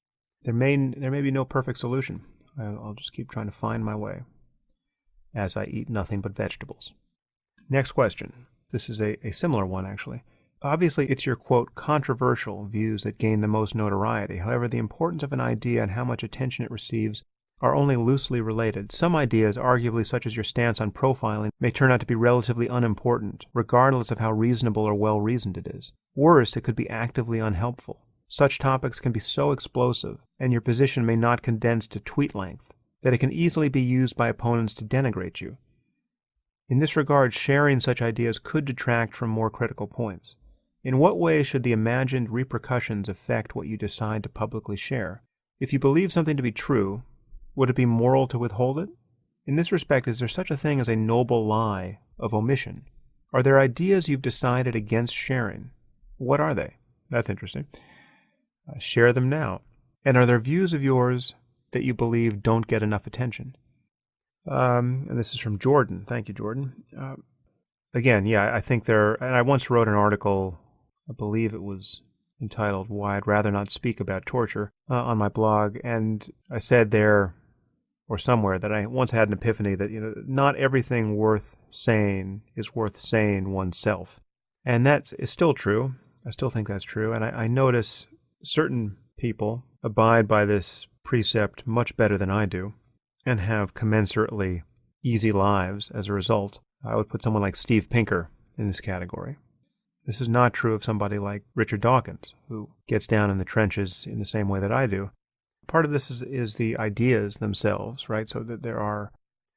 there may be no perfect solution. I'll just keep trying to find my way as I eat nothing but vegetables. Next question. This is a similar one, actually. Obviously, it's your, quote, controversial views that gain the most notoriety. However, the importance of an idea and how much attention it receives are only loosely related. Some ideas, arguably such as your stance on profiling, may turn out to be relatively unimportant, regardless of how reasonable or well-reasoned it is. Worse, it could be actively unhelpful. Such topics can be so explosive, and your position may not condense to tweet length, that it can easily be used by opponents to denigrate you. In this regard, sharing such ideas could detract from more critical points. In what way should the imagined repercussions affect what you decide to publicly share? If you believe something to be true, would it be moral to withhold it? In this respect, is there such a thing as a noble lie of omission? Are there ideas you've decided against sharing? What are they? That's interesting. Share them now. And are there views of yours that you believe don't get enough attention? And this is from Jordan. Thank you, Jordan. Again, yeah, I think and I once wrote an article, I believe it was entitled "Why I'd Rather Not Speak About Torture" on my blog, and I said there, or somewhere, that I once had an epiphany that, not everything worth saying is worth saying oneself. And that is still true. I still think that's true. And I notice certain people abide by this precept much better than I do and have commensurately easy lives as a result. I would put someone like Steve Pinker in this category. This is not true of somebody like Richard Dawkins, who gets down in the trenches in the same way that I do. Part of this is the ideas themselves, right? So that there are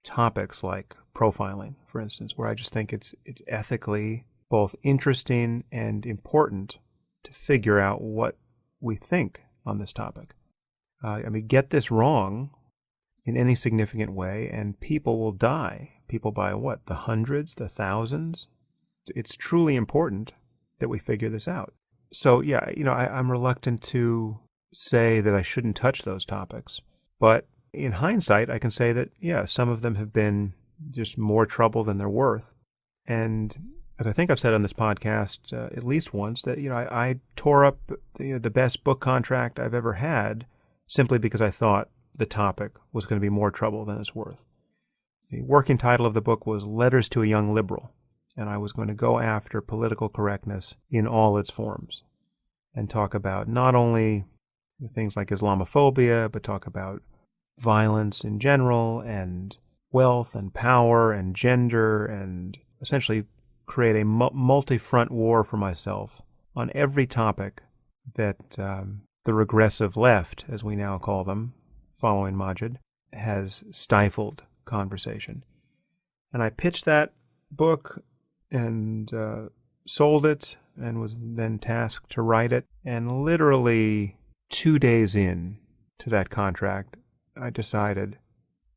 topics like profiling, for instance, where I just think it's ethically both interesting and important to figure out what we think on this topic. Get this wrong in any significant way, and people will die. People by what? The hundreds, the thousands? It's truly important that we figure this out. So, yeah, I'm reluctant to say that I shouldn't touch those topics, but in hindsight, I can say that, yeah, some of them have been just more trouble than they're worth. And as I think I've said on this podcast at least once, that I tore up the best book contract I've ever had simply because I thought the topic was going to be more trouble than it's worth. The working title of the book was Letters to a Young Liberal, and I was going to go after political correctness in all its forms and talk about not only things like Islamophobia, but talk about violence in general and wealth and power and gender, and essentially create a multi-front war for myself on every topic that the regressive left, as we now call them, following Maajid, has stifled conversation. And I pitched that book and sold it and was then tasked to write it. And literally 2 days in to that contract, I decided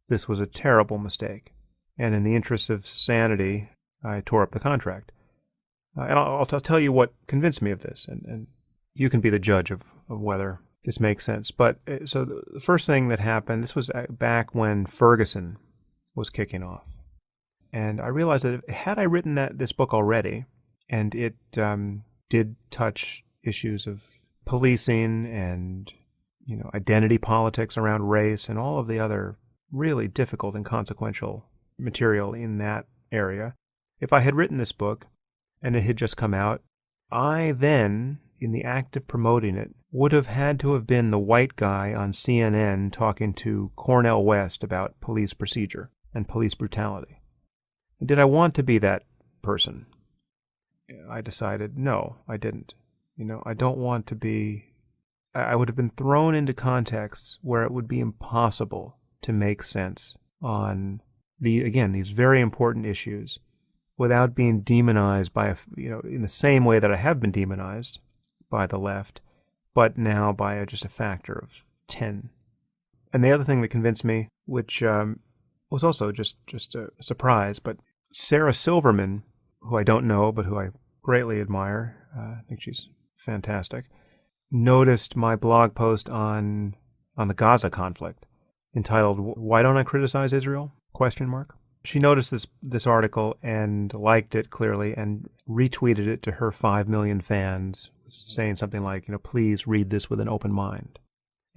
this was a terrible mistake. And in the interest of sanity, I tore up the contract. And I'll tell you what convinced me of this, and you can be the judge of whether this makes sense. But so the first thing that happened, this was back when Ferguson was kicking off. And I realized that had I written this book already, and it did touch issues of policing and identity politics around race and all of the other really difficult and consequential material in that area, if I had written this book and it had just come out, I then, in the act of promoting it, would have had to have been the white guy on CNN talking to Cornel West about police procedure and police brutality. And did I want to be that person? I decided, no, I didn't. I don't want to be... I would have been thrown into contexts where it would be impossible to make sense on these very important issues without being demonized by in the same way that I have been demonized by the left, but now by just a factor of 10. And the other thing that convinced me, which was also just a surprise, but Sarah Silverman, who I don't know, but who I greatly admire, I think she's fantastic, noticed my blog post on the Gaza conflict entitled, "Why Don't I Criticize Israel?" ? She noticed this article and liked it clearly and retweeted it to her 5 million fans, saying something like, please read this with an open mind.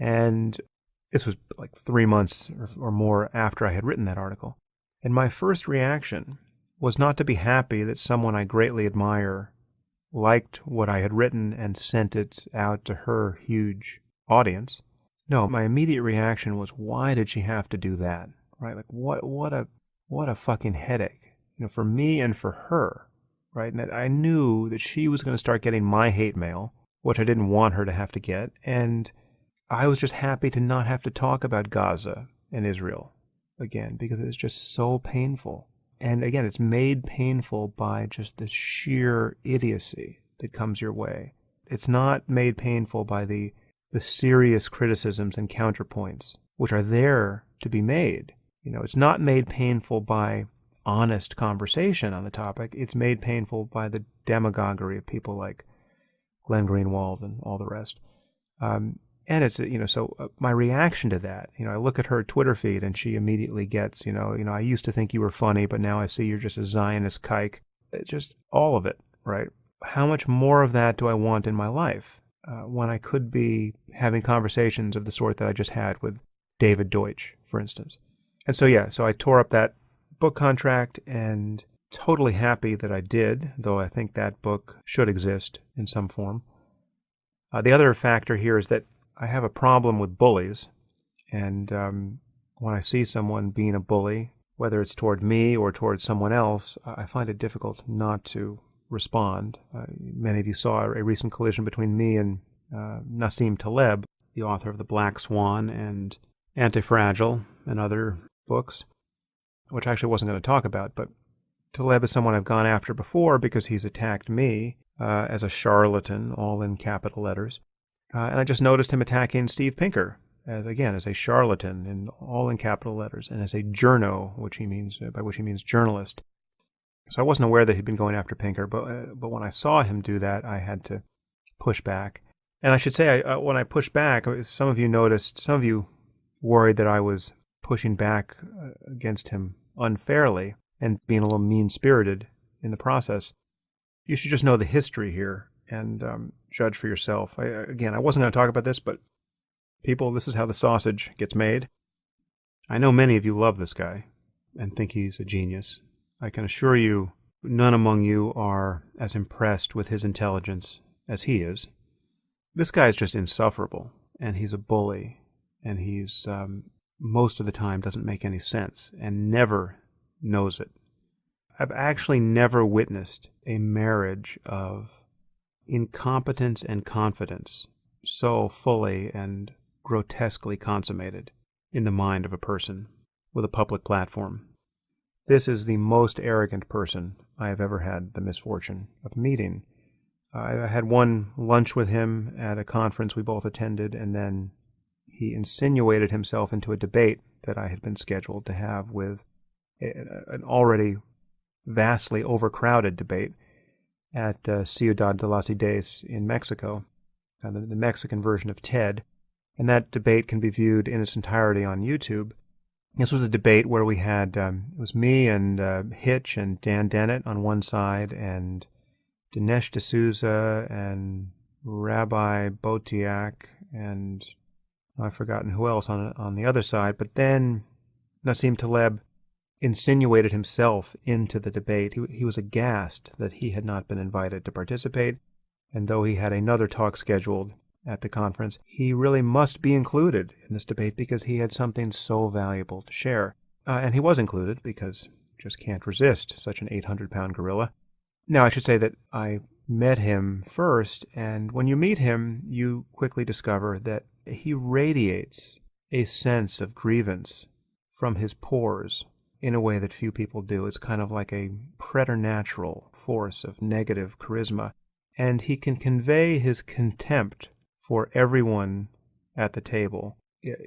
And this was like 3 months or more after I had written that article. And my first reaction was not to be happy that someone I greatly admire liked what I had written and sent it out to her huge audience. No, my immediate reaction was, why did she have to do that? Right? Like, what a fucking headache, for me and for her, right? And I knew that she was going to start getting my hate mail, which I didn't want her to have to get, and I was just happy to not have to talk about Gaza and Israel again, because it's just so painful. And again, it's made painful by just the sheer idiocy that comes your way. It's not made painful by the serious criticisms and counterpoints, which are there to be made. It's not made painful by honest conversation on the topic. It's made painful by the demagoguery of people like Glenn Greenwald and all the rest. And it's, so my reaction to that, I look at her Twitter feed and she immediately gets, I used to think you were funny, but now I see you're just a Zionist kike. It's just all of it, right? How much more of that do I want in my life when I could be having conversations of the sort that I just had with David Deutsch, for instance? And so I tore up that book contract and totally happy that I did, though I think that book should exist in some form. The other factor here is that I have a problem with bullies, and when I see someone being a bully, whether it's toward me or toward someone else, I find it difficult not to respond. Many of you saw a recent collision between me and Nassim Taleb, the author of The Black Swan and Anti-Fragile and other books, which I actually wasn't going to talk about, but Taleb is someone I've gone after before because he's attacked me as a charlatan, all in capital letters. And I just noticed him attacking Steve Pinker, as a charlatan, and all in capital letters, and as a journo, by which he means journalist. So I wasn't aware that he'd been going after Pinker, but when I saw him do that, I had to push back. And I should say, when I pushed back, some of you worried that I was pushing back against him unfairly and being a little mean-spirited in the process. You should just know the history here and judge for yourself. Again, I wasn't going to talk about this, but people, this is how the sausage gets made. I know many of you love this guy and think he's a genius. I can assure you, none among you are as impressed with his intelligence as he is. This guy is just insufferable, and he's a bully, and he's, most of the time, doesn't make any sense, and never knows it. I've actually never witnessed a marriage of incompetence and confidence so fully and grotesquely consummated in the mind of a person with a public platform. This is the most arrogant person I have ever had the misfortune of meeting. I had one lunch with him at a conference we both attended, and then he insinuated himself into a debate that I had been scheduled to have with an already vastly overcrowded debate at Ciudad de las Ideas in Mexico, the Mexican version of TED. And that debate can be viewed in its entirety on YouTube. This was a debate where we had, it was me and Hitch and Dan Dennett on one side, and Dinesh D'Souza and Rabbi Botiak, and I've forgotten who else on the other side. But then Nassim Taleb insinuated himself into the debate. He was aghast that he had not been invited to participate, and though he had another talk scheduled at the conference, he really must be included in this debate because he had something so valuable to share. And he was included because you just can't resist such an 800-pound gorilla. Now, I should say that I met him first, and when you meet him, you quickly discover that he radiates a sense of grievance from his pores in a way that few people do. It's kind of like a preternatural force of negative charisma, and he can convey his contempt for everyone at the table,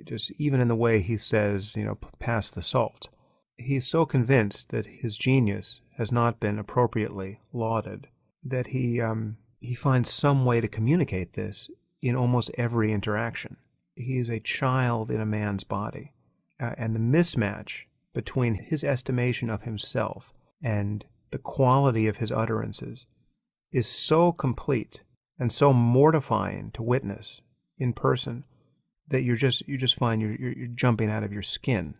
just even in the way he says, pass the salt. He's so convinced that his genius has not been appropriately lauded that he finds some way to communicate this in almost every interaction. He is a child in a man's body, and the mismatch between his estimation of himself and the quality of his utterances is so complete and so mortifying to witness in person that you just find you're jumping out of your skin.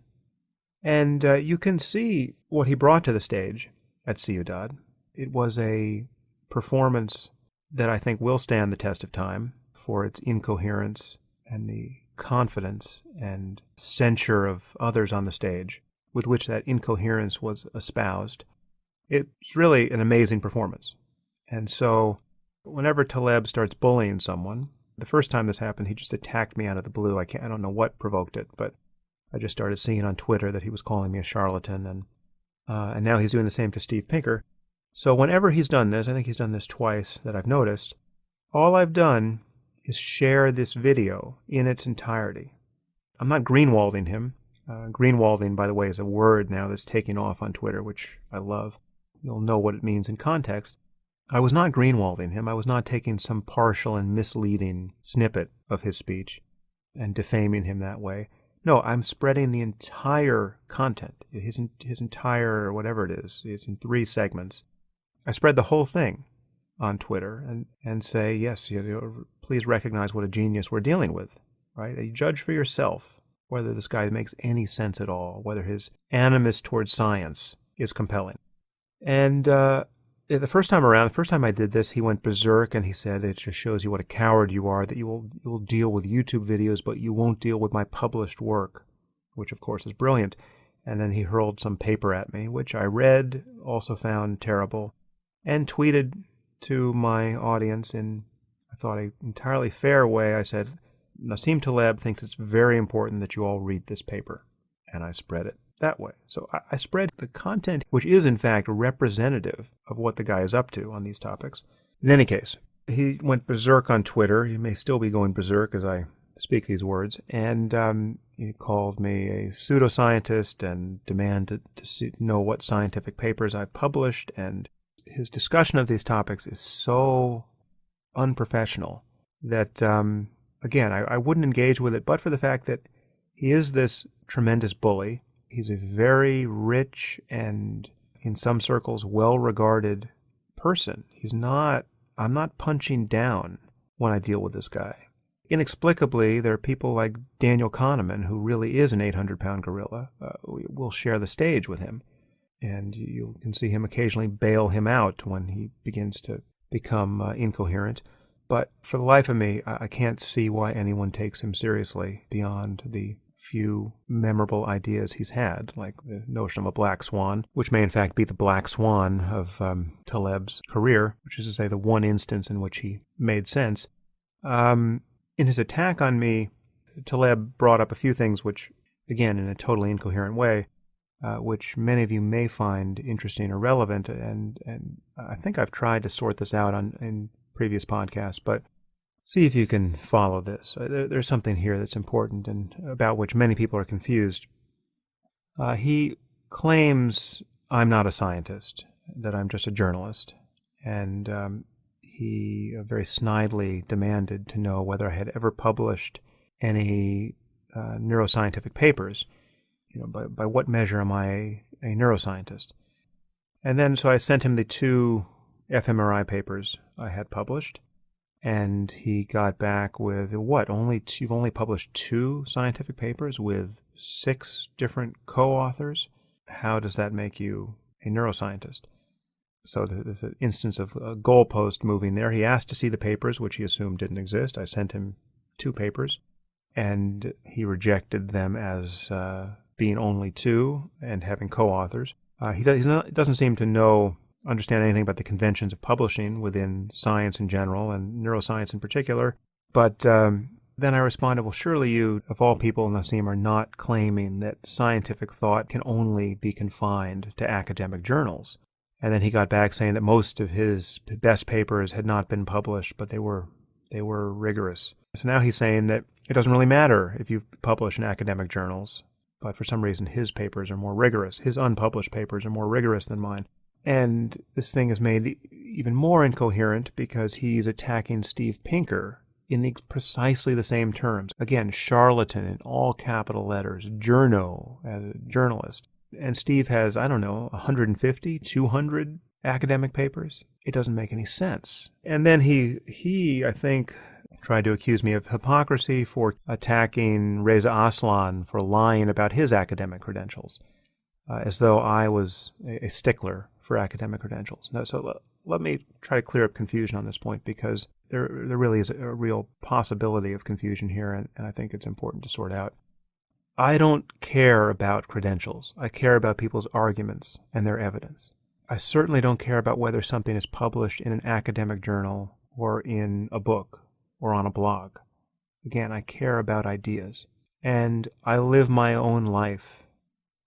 And you can see what he brought to the stage at Ciudad. It was a performance that I think will stand the test of time for its incoherence and the confidence and censure of others on the stage with which that incoherence was espoused. It's really an amazing performance. And so whenever Taleb starts bullying someone, the first time this happened, he just attacked me out of the blue. I don't know what provoked it, but I just started seeing on Twitter that he was calling me a charlatan, and now he's doing the same to Steve Pinker. So whenever he's done this, I think he's done this twice that I've noticed, all I've done is share this video in its entirety. I'm not greenwalding him. Greenwalding, by the way, is a word now that's taking off on Twitter, which I love. You'll know what it means in context. I was not greenwalding him. I was not taking some partial and misleading snippet of his speech and defaming him that way. No, I'm spreading the entire content, his entire, whatever it is. It's in 3 segments. I spread the whole thing on Twitter and say, yes, please recognize what a genius we're dealing with, right? You judge for yourself whether this guy makes any sense at all, whether his animus towards science is compelling. And the first time I did this, he went berserk and he said, it just shows you what a coward you are, that you will deal with YouTube videos, but you won't deal with my published work, which of course is brilliant. And then he hurled some paper at me, which I read, also found terrible, and tweeted to my audience in, I thought, an entirely fair way. I said, Nassim Taleb thinks it's very important that you all read this paper. And I spread it that way. So I spread the content, which is in fact representative of what the guy is up to on these topics. In any case, he went berserk on Twitter. He may still be going berserk as I speak these words. And he called me a pseudoscientist and demanded to know what scientific papers I've published. And his discussion of these topics is so unprofessional that, again, I wouldn't engage with it, but for the fact that He is this tremendous bully. He's a very rich and, in some circles, well-regarded person. I'm not punching down when I deal with this guy. Inexplicably, there are people like Daniel Kahneman, who really is an 800-pound gorilla. We'll share the stage with him. And you can see him occasionally bail him out when he begins to become incoherent. But for the life of me, I can't see why anyone takes him seriously beyond the few memorable ideas he's had, like the notion of a black swan, which may in fact be the black swan of Taleb's career, which is to say the one instance in which he made sense. In his attack on me, Taleb brought up a few things which, again, in a totally incoherent way, which many of you may find interesting or relevant, and I think I've tried to sort this out in previous podcasts, but see if you can follow this. There's something here that's important and about which many people are confused. He claims I'm not a scientist, that I'm just a journalist, and he very snidely demanded to know whether I had ever published any neuroscientific papers. By what measure am I a neuroscientist? And then so I sent him the 2 fMRI papers I had published, and he got back with, you've only published 2 scientific papers with 6 different co-authors? How does that make you a neuroscientist? So there's an instance of a goalpost moving there. He asked to see the papers, which he assumed didn't exist. I sent him 2 papers, and he rejected them as being only 2 and having co-authors. He doesn't seem to understand anything about the conventions of publishing within science in general and neuroscience in particular. But then I responded, well, surely you, of all people, Nassim, are not claiming that scientific thought can only be confined to academic journals. And then he got back saying that most of his best papers had not been published, but they were rigorous. So now he's saying that it doesn't really matter if you publish in academic journals, but for some reason his papers are more rigorous. His unpublished papers are more rigorous than mine. And this thing is made even more incoherent because he's attacking Steve Pinker in precisely the same terms. Again, charlatan in all capital letters, journo as a journalist. And Steve has, 150, 200 academic papers. It doesn't make any sense. And then he I think, tried to accuse me of hypocrisy for attacking Reza Aslan for lying about his academic credentials, as though I was a stickler for academic credentials. No, so let me try to clear up confusion on this point, because there really is a real possibility of confusion here, and I think it's important to sort out. I don't care about credentials. I care about people's arguments and their evidence. I certainly don't care about whether something is published in an academic journal or in a book or on a blog. Again, I care about ideas, and I live my own life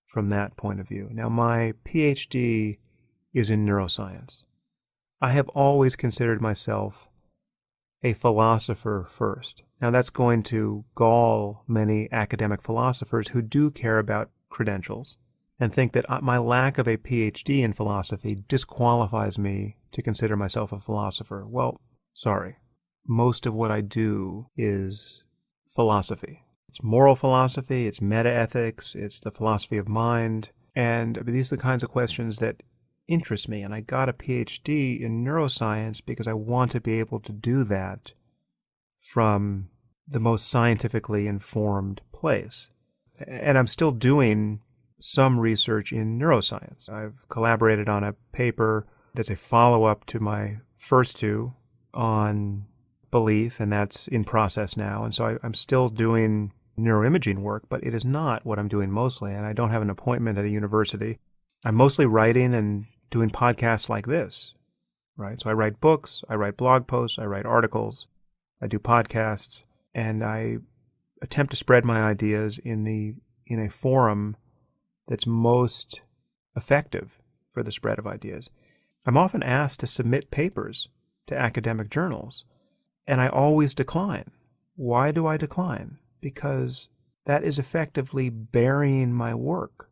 from that point of view. Now, my Ph.D. is in neuroscience. I have always considered myself a philosopher first. Now, that's going to gall many academic philosophers who do care about credentials and think that my lack of a Ph.D. in philosophy disqualifies me to consider myself a philosopher. Well, sorry. Most of what I do is philosophy. It's moral philosophy, it's metaethics, it's the philosophy of mind, and these are the kinds of questions that interest me. And I got a Ph.D. in neuroscience because I want to be able to do that from the most scientifically informed place. And I'm still doing some research in neuroscience. I've collaborated on a paper that's a follow-up to my first 2 on belief, and that's in process now. And so I'm still doing neuroimaging work, but it is not what I'm doing mostly, and I don't have an appointment at a university. I'm mostly writing and doing podcasts like this, right? So I write books, I write blog posts, I write articles, I do podcasts, and I attempt to spread my ideas in a forum that's most effective for the spread of ideas. I'm often asked to submit papers to academic journals, and I always decline. Why do I decline? Because that is effectively burying my work,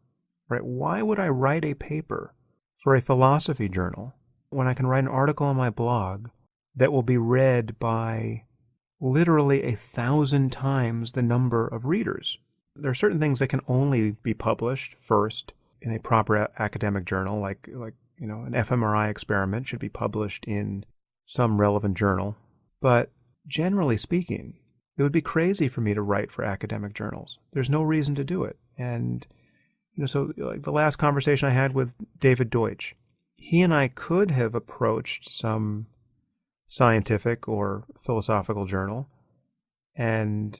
right? Why would I write a paper for a philosophy journal when I can write an article on my blog that will be read by literally 1,000 times the number of readers? There are certain things that can only be published first in a proper academic journal, like an fMRI experiment should be published in some relevant journal. But generally speaking, it would be crazy for me to write for academic journals. There's no reason to do it. And so like the last conversation I had with David Deutsch, he and I could have approached some scientific or philosophical journal and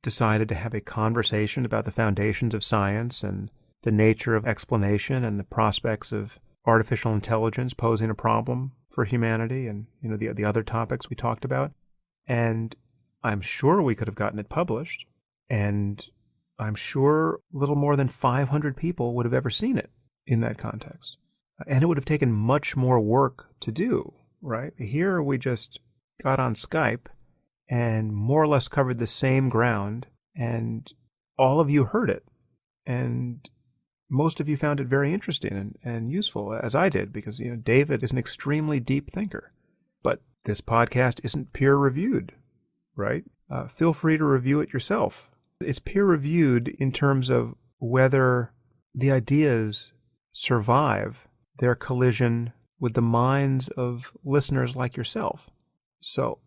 decided to have a conversation about the foundations of science and the nature of explanation and the prospects of artificial intelligence posing a problem for humanity and the other topics we talked about. And I'm sure we could have gotten it published, and I'm sure little more than 500 people would have ever seen it in that context. And it would have taken much more work to do, right? Here we just got on Skype and more or less covered the same ground, and all of you heard it. And most of you found it very interesting and useful, as I did, because David is an extremely deep thinker. But this podcast isn't peer-reviewed, right? Feel free to review it yourself. It's peer-reviewed in terms of whether the ideas survive their collision with the minds of listeners like yourself. So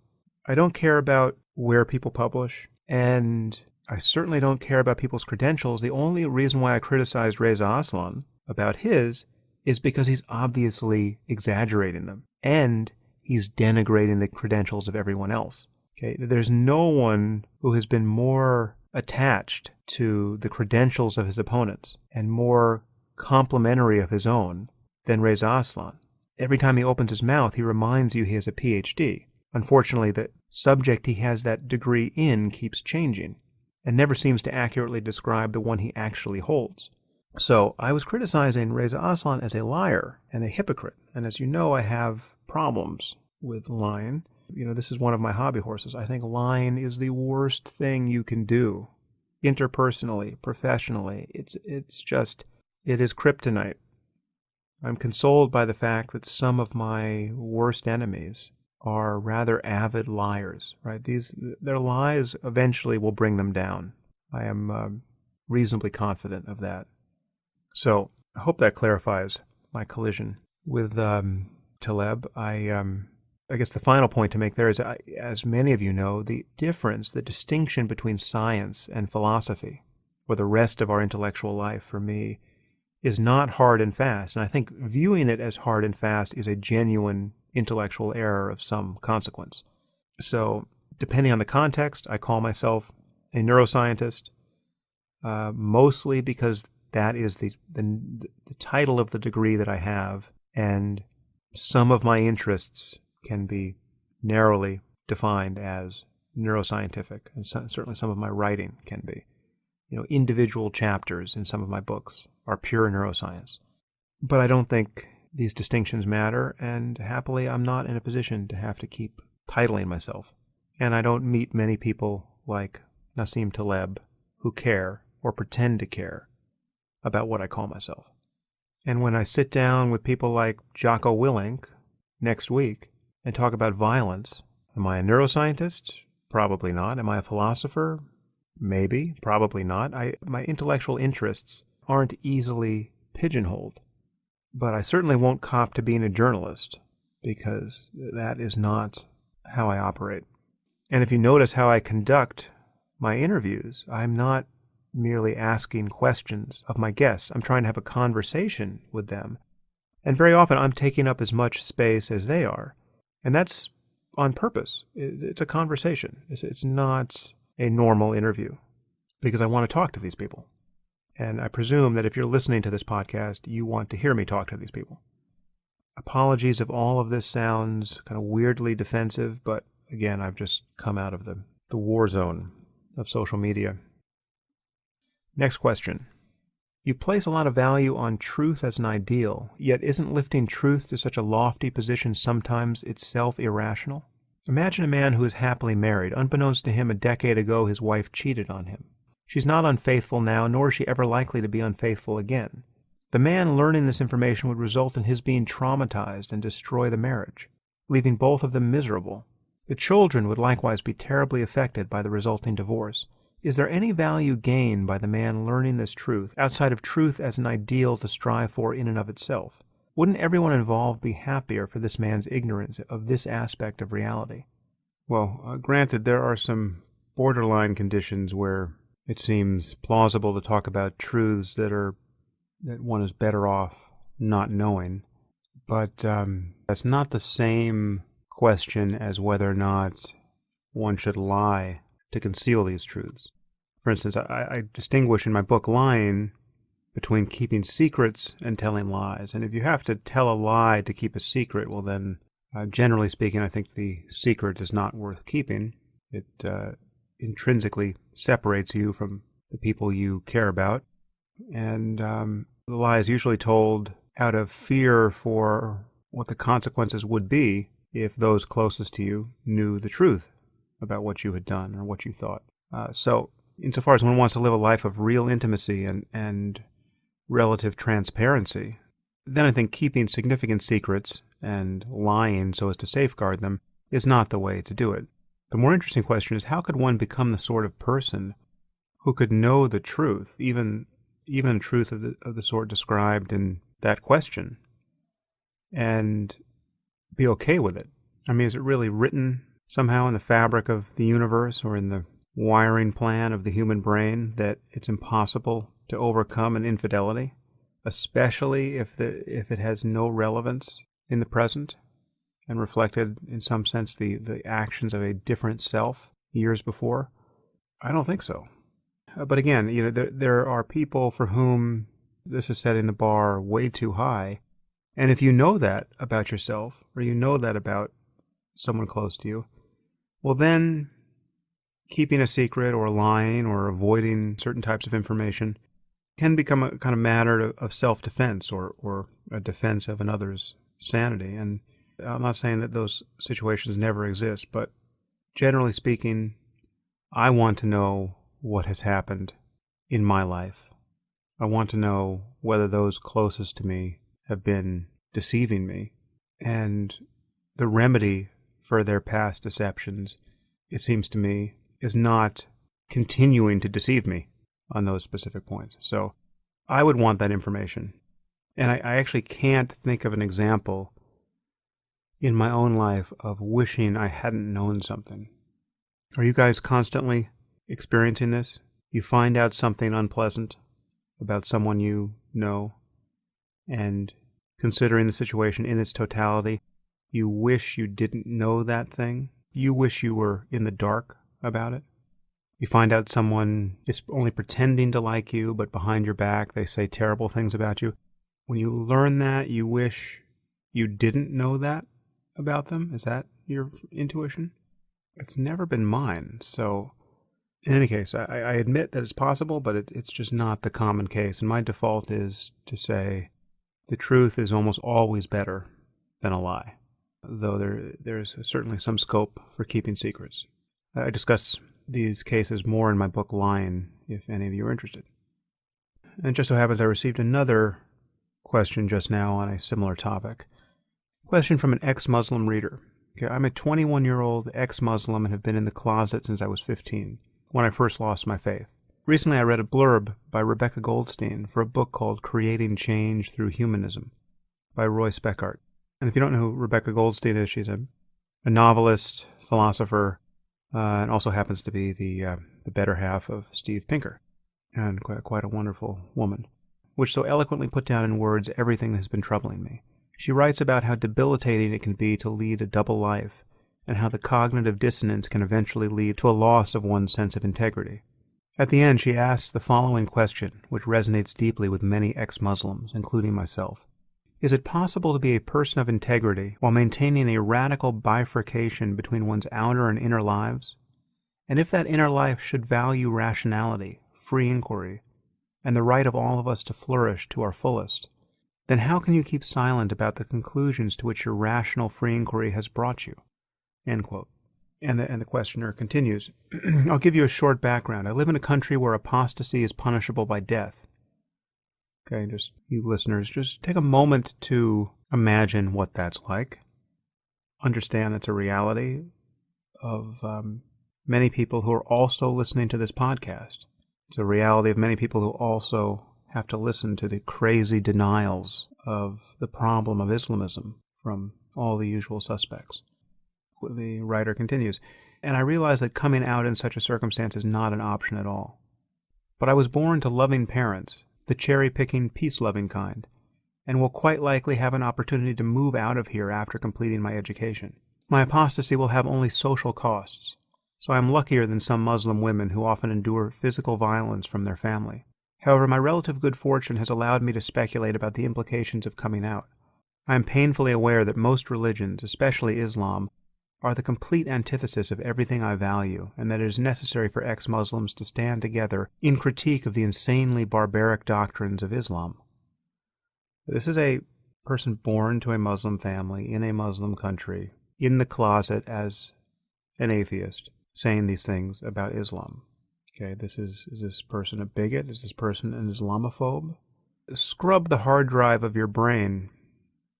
I don't care about where people publish, and I certainly don't care about people's credentials. The only reason why I criticized Reza Aslan about his is because he's obviously exaggerating them, and he's denigrating the credentials of everyone else. Okay, there's no one who has been more attached to the credentials of his opponents and more complimentary of his own than Reza Aslan. Every time he opens his mouth, he reminds you he has a Ph.D. Unfortunately, the subject he has that degree in keeps changing and never seems to accurately describe the one he actually holds. So I was criticizing Reza Aslan as a liar and a hypocrite. And as you know, I have problems with lying. This is one of my hobby horses. I think lying is the worst thing you can do, interpersonally, professionally. It is kryptonite. I'm consoled by the fact that some of my worst enemies are rather avid liars, right? Their lies eventually will bring them down. I am reasonably confident of that. So I hope that clarifies my collision with Taleb. I guess the final point to make there is, as many of you know, the distinction between science and philosophy, or the rest of our intellectual life for me, is not hard and fast. And I think viewing it as hard and fast is a genuine intellectual error of some consequence. So depending on the context, I call myself a neuroscientist, mostly because that is the title of the degree that I have, and some of my interests can be narrowly defined as neuroscientific, and certainly some of my writing can be. Individual chapters in some of my books are pure neuroscience. But I don't think these distinctions matter, and happily I'm not in a position to have to keep titling myself. And I don't meet many people like Nassim Taleb who care or pretend to care about what I call myself. And when I sit down with people like Jocko Willink next week and talk about violence, am I a neuroscientist? Probably not. Am I a philosopher? Maybe. Probably not. My intellectual interests aren't easily pigeonholed. But I certainly won't cop to being a journalist, because that is not how I operate. And if you notice how I conduct my interviews, I'm not merely asking questions of my guests. I'm trying to have a conversation with them. And very often I'm taking up as much space as they are. And that's on purpose. It's a conversation. It's not a normal interview, because I want to talk to these people. And I presume that if you're listening to this podcast, you want to hear me talk to these people. Apologies if all of this sounds kind of weirdly defensive, but again, I've just come out of the war zone of social media. Next question. You place a lot of value on truth as an ideal, yet isn't lifting truth to such a lofty position sometimes itself irrational? Imagine a man who is happily married. Unbeknownst to him, a decade ago his wife cheated on him. She's not unfaithful now, nor is she ever likely to be unfaithful again. The man learning this information would result in his being traumatized and destroy the marriage, leaving both of them miserable. The children would likewise be terribly affected by the resulting divorce. is there any value gained by the man learning this truth, outside of truth as an ideal to strive for in and of itself? Wouldn't everyone involved be happier for this man's ignorance of this aspect of reality? Well, granted, there are some borderline conditions where it seems plausible to talk about truths that one is better off not knowing. But that's not the same question as whether or not one should lie to conceal these truths. For instance, I distinguish in my book Lying between keeping secrets and telling lies. And if you have to tell a lie to keep a secret, well then, generally speaking, I think the secret is not worth keeping. It intrinsically separates you from the people you care about. And the lie is usually told out of fear for what the consequences would be if those closest to you knew the truth about what you had done or what you thought. So insofar as one wants to live a life of real intimacy and relative transparency, then I think keeping significant secrets and lying so as to safeguard them is not the way to do it. The more interesting question is, how could one become the sort of person who could know the truth, even truth of the sort described in that question, and be okay with it? I mean, is it really written somehow in the fabric of the universe or in the wiring plan of the human brain that it's impossible to overcome an infidelity, especially if it has no relevance in the present and reflected in some sense the actions of a different self years before? I don't think so. But again, there are people for whom this is setting the bar way too high. And if you know that about yourself, or you know that about someone close to you, well then keeping a secret or lying or avoiding certain types of information can become a kind of matter of self-defense or a defense of another's sanity. And I'm not saying that those situations never exist, but generally speaking, I want to know what has happened in my life. I want to know whether those closest to me have been deceiving me. And the remedy for their past deceptions, it seems to me, is not continuing to deceive me on those specific points. So I would want that information. And I actually can't think of an example in my own life of wishing I hadn't known something. Are you guys constantly experiencing this? You find out something unpleasant about someone you know, and considering the situation in its totality, you wish you didn't know that thing. You wish you were in the dark about it. You find out someone is only pretending to like you, but behind your back they say terrible things about you. When you learn that, you wish you didn't know that about them. Is that your intuition? It's never been mine. So in any case, I admit that it's possible, but it's just not the common case. And my default is to say the truth is almost always better than a lie, though there's certainly some scope for keeping secrets. I discuss these cases more in my book Lying, if any of you are interested. And it just so happens I received another question just now on a similar topic. Question from an ex-Muslim reader. Okay, I'm a 21-year-old ex-Muslim and have been in the closet since I was 15, when I first lost my faith. Recently I read a blurb by Rebecca Goldstein for a book called Creating Change Through Humanism by Roy Speckart. And if you don't know who Rebecca Goldstein is, she's a novelist, philosopher, and also happens to be the better half of Steve Pinker, and quite a wonderful woman, which so eloquently put down in words everything that has been troubling me. She writes about how debilitating it can be to lead a double life, and how the cognitive dissonance can eventually lead to a loss of one's sense of integrity. At the end, she asks the following question, which resonates deeply with many ex-Muslims, including myself. Is it possible to be a person of integrity while maintaining a radical bifurcation between one's outer and inner lives? And if that inner life should value rationality, free inquiry, and the right of all of us to flourish to our fullest, then how can you keep silent about the conclusions to which your rational free inquiry has brought you? End quote. And the questioner continues, I'll give you a short background. I live in a country where apostasy is punishable by death. Okay, just you listeners, just take a moment to imagine what that's like. Understand it's a reality of many people who are also listening to this podcast. It's a reality of many people who also have to listen to the crazy denials of the problem of Islamism from all the usual suspects. The writer continues, and I realize that coming out in such a circumstance is not an option at all. But I was born to loving parents, the cherry-picking, peace-loving kind, and will quite likely have an opportunity to move out of here after completing my education. My apostasy will have only social costs, so I am luckier than some Muslim women who often endure physical violence from their family. However, my relative good fortune has allowed me to speculate about the implications of coming out. I am painfully aware that most religions, especially Islam, are the complete antithesis of everything I value, and that it is necessary for ex-Muslims to stand together in critique of the insanely barbaric doctrines of Islam. This is a person born to a Muslim family in a Muslim country, in the closet as an atheist, saying these things about Islam. Okay, is this person a bigot? Is this person an Islamophobe? Scrub the hard drive of your brain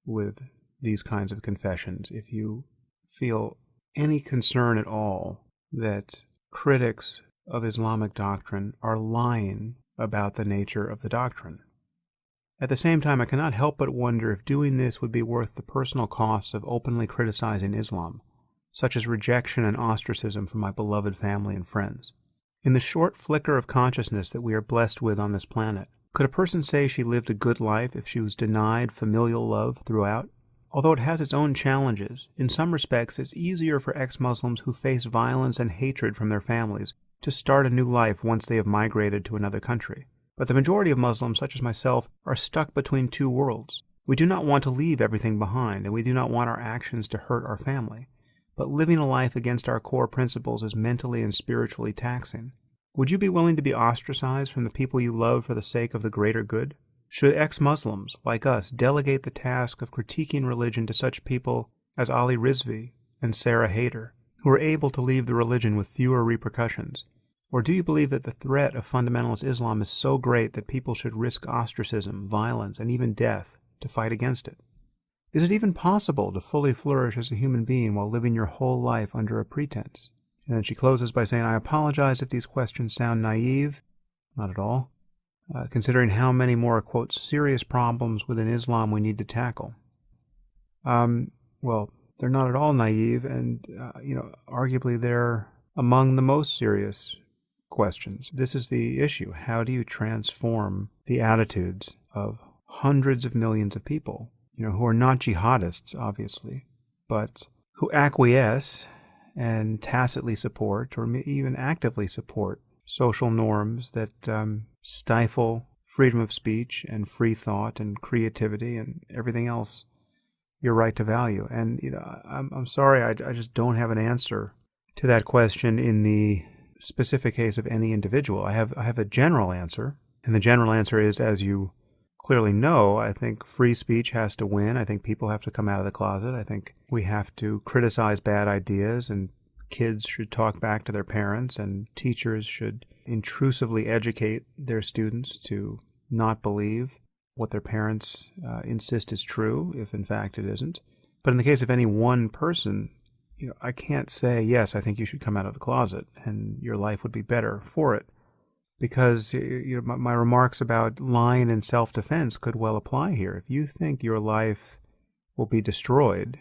with these kinds of confessions if you feel any concern at all that critics of Islamic doctrine are lying about the nature of the doctrine. At the same time, I cannot help but wonder if doing this would be worth the personal costs of openly criticizing Islam, such as rejection and ostracism from my beloved family and friends. In the short flicker of consciousness that we are blessed with on this planet, could a person say she lived a good life if she was denied familial love throughout? Although it has its own challenges, in some respects it's easier for ex-Muslims who face violence and hatred from their families to start a new life once they have migrated to another country. But the majority of Muslims, such as myself, are stuck between two worlds. We do not want to leave everything behind, and we do not want our actions to hurt our family. But living a life against our core principles is mentally and spiritually taxing. Would you be willing to be ostracized from the people you love for the sake of the greater good? Should ex-Muslims, like us, delegate the task of critiquing religion to such people as Ali Rizvi and Sarah Haider, who are able to leave the religion with fewer repercussions? Or do you believe that the threat of fundamentalist Islam is so great that people should risk ostracism, violence, and even death to fight against it? Is it even possible to fully flourish as a human being while living your whole life under a pretense? And then she closes by saying, I apologize if these questions sound naive. Not at all. Considering how many more, quote, serious problems within Islam we need to tackle. Well, they're not at all naive, and, arguably they're among the most serious questions. This is the issue. How do you transform the attitudes of hundreds of millions of people, who are not jihadists, obviously, but who acquiesce and tacitly support, or even actively support, social norms that stifle freedom of speech and free thought and creativity and everything else your right to value. And I'm sorry, I just don't have an answer to that question in the specific case of any individual. I have a general answer, and the general answer is, as you clearly know, I think free speech has to win. I think people have to come out of the closet. I think we have to criticize bad ideas, and kids should talk back to their parents, and teachers should intrusively educate their students to not believe what their parents insist is true, if in fact it isn't. But in the case of any one person, I can't say, yes, I think you should come out of the closet and your life would be better for it. Because my remarks about lying and self-defense could well apply here. If you think your life will be destroyed,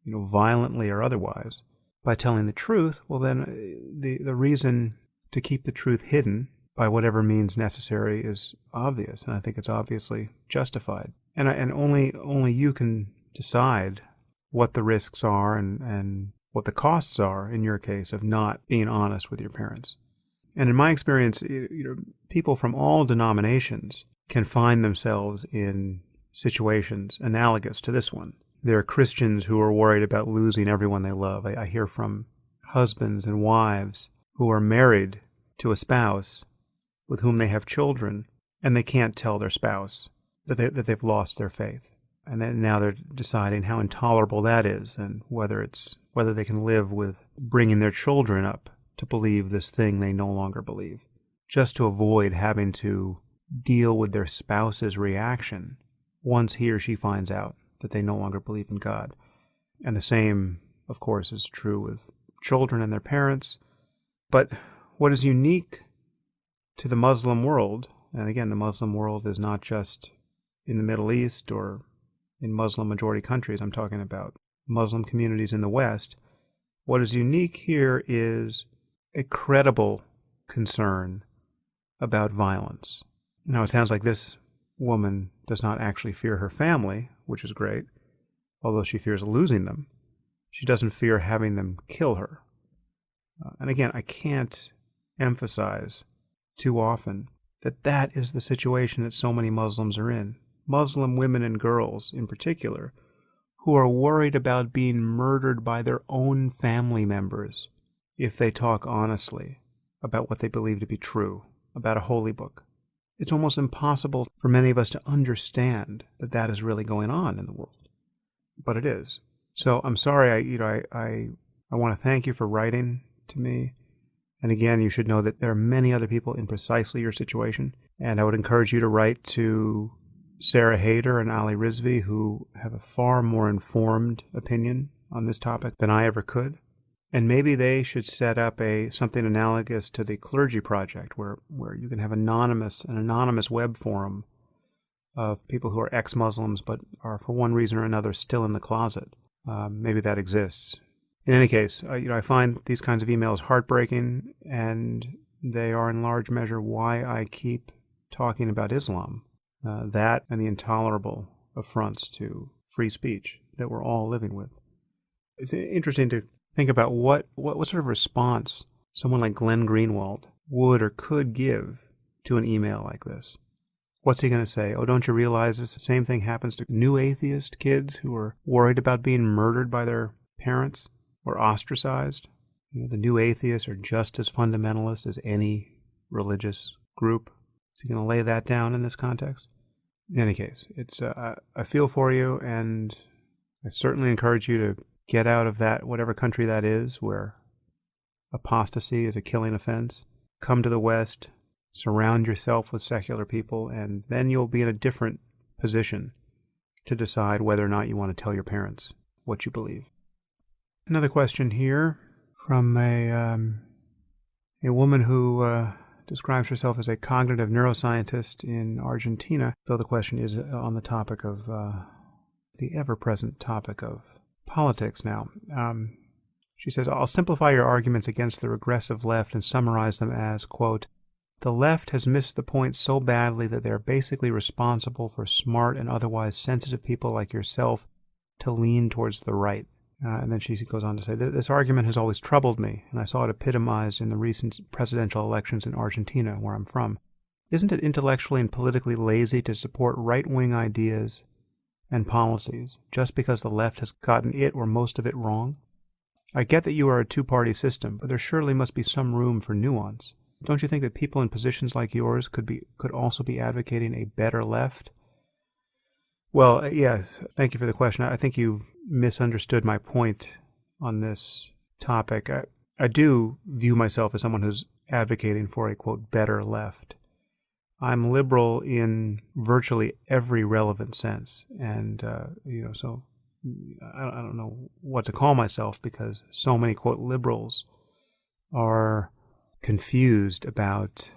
violently or otherwise, by telling the truth, well then the reason to keep the truth hidden by whatever means necessary is obvious, and I think it's obviously justified. And only you can decide what the risks are and what the costs are in your case of not being honest with your parents. And in my experience, people from all denominations can find themselves in situations analogous to this one. There are Christians who are worried about losing everyone they love. I hear from husbands and wives who are married to a spouse with whom they have children, and they can't tell their spouse that they've lost their faith. And then now they're deciding how intolerable that is, and whether they can live with bringing their children up to believe this thing they no longer believe, just to avoid having to deal with their spouse's reaction once he or she finds out that they no longer believe in God. And the same, of course, is true with children and their parents, But what is unique to the Muslim world, and again, the Muslim world is not just in the Middle East or in Muslim-majority countries, I'm talking about Muslim communities in the West. What is unique here is a credible concern about violence. Now, it sounds like this woman does not actually fear her family, which is great, although she fears losing them. She doesn't fear having them kill her. And again, I can't emphasize too often that that is the situation that so many Muslims are in. Muslim women and girls, in particular, who are worried about being murdered by their own family members if they talk honestly about what they believe to be true, about a holy book. It's almost impossible for many of us to understand that that is really going on in the world. But it is. So I'm sorry, I want to thank you for writing to me. And again, you should know that there are many other people in precisely your situation. And I would encourage you to write to Sarah Haider and Ali Rizvi, who have a far more informed opinion on this topic than I ever could. And maybe they should set up something analogous to the Clergy Project, where you can have an anonymous web forum of people who are ex-Muslims but are, for one reason or another, still in the closet. Maybe that exists. In any case, I find these kinds of emails heartbreaking, and they are in large measure why I keep talking about Islam. That and the intolerable affronts to free speech that we're all living with. It's interesting to think about what sort of response someone like Glenn Greenwald would or could give to an email like this. What's he going to say? Oh, don't you realize the same thing happens to new atheist kids who are worried about being murdered by their parents or ostracized? The new atheists are just as fundamentalist as any religious group. Is he going to lay that down in this context? In any case, I feel for you, and I certainly encourage you to get out of that, whatever country that is, where apostasy is a killing offense. Come to the West, surround yourself with secular people, and then you'll be in a different position to decide whether or not you want to tell your parents what you believe. Another question here from a woman who describes herself as a cognitive neuroscientist in Argentina, though the question is on the topic of the ever-present topic of politics now. She says, I'll simplify your arguments against the regressive left and summarize them as, quote, the left has missed the point so badly that they're basically responsible for smart and otherwise sensitive people like yourself to lean towards the right. And then she goes on to say, this argument has always troubled me, and I saw it epitomized in the recent presidential elections in Argentina, where I'm from. Isn't it intellectually and politically lazy to support right-wing ideas and policies just because the left has gotten it or most of it wrong? I get that you are a two-party system, but there surely must be some room for nuance. Don't you think that people in positions like yours could also be advocating a better left? Well, yes, thank you for the question. I think you've misunderstood my point on this topic. I do view myself as someone who's advocating for a, quote, better left. I'm liberal in virtually every relevant sense. And, so I don't know what to call myself because so many, quote, liberals are confused about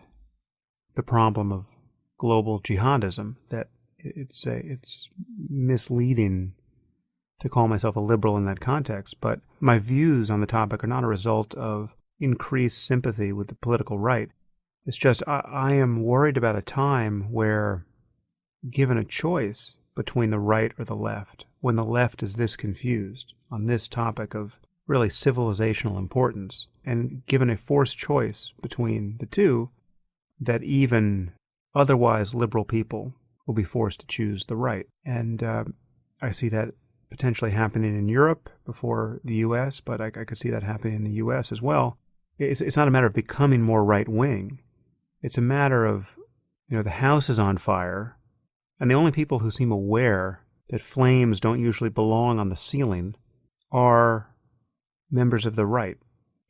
the problem of global jihadism, that it's misleading to call myself a liberal in that context. But my views on the topic are not a result of increased sympathy with the political right. It's just I am worried about a time where, given a choice between the right or the left, when the left is this confused on this topic of really civilizational importance, and given a forced choice between the two, that even otherwise liberal people will be forced to choose the right. And I see that potentially happening in Europe before the U.S., but I could see that happening in the U.S. as well. It's not a matter of becoming more right-wing. It's a matter of, the house is on fire, and the only people who seem aware that flames don't usually belong on the ceiling are members of the right.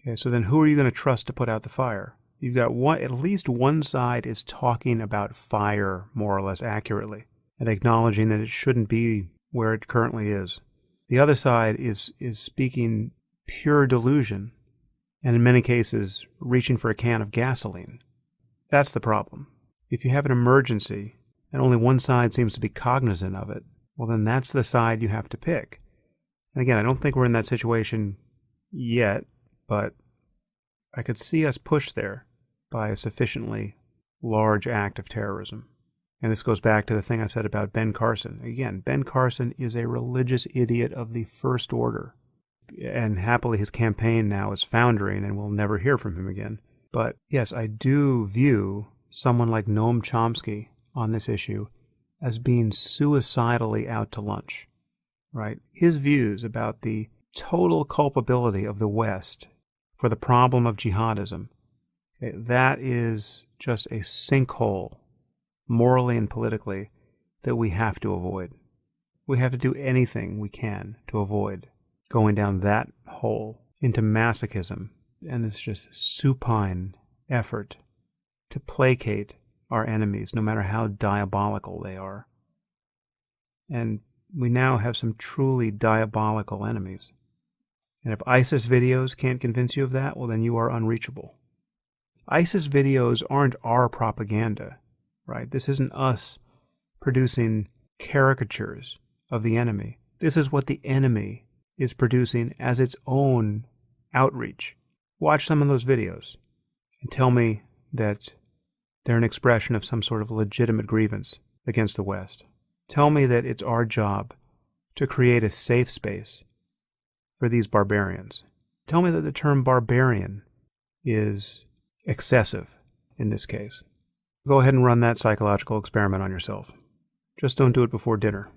Okay, so then who are you going to trust to put out the fire? You've got at least one side is talking about fire more or less accurately and acknowledging that it shouldn't be where it currently is. The other side is speaking pure delusion and in many cases, reaching for a can of gasoline. That's the problem. If you have an emergency and only one side seems to be cognizant of it, well, then that's the side you have to pick. And again, I don't think we're in that situation yet, but I could see us pushed there by a sufficiently large act of terrorism. And this goes back to the thing I said about Ben Carson. Again, Ben Carson is a religious idiot of the first order. And happily his campaign now is foundering and we'll never hear from him again. But yes, I do view someone like Noam Chomsky on this issue as being suicidally out to lunch, right? His views about the total culpability of the West for the problem of jihadism, that is just a sinkhole, morally and politically, that we have to avoid. We have to do anything we can to avoid going down that hole into masochism and this just supine effort to placate our enemies, no matter how diabolical they are. And we now have some truly diabolical enemies. And if ISIS videos can't convince you of that, well, then you are unreachable. ISIS videos aren't our propaganda, right? This isn't us producing caricatures of the enemy. This is what the enemy is producing as its own outreach. Watch some of those videos and tell me that they're an expression of some sort of legitimate grievance against the West. Tell me that it's our job to create a safe space for these barbarians. Tell me that the term barbarian is excessive in this case. Go ahead and run that psychological experiment on yourself. Just don't do it before dinner.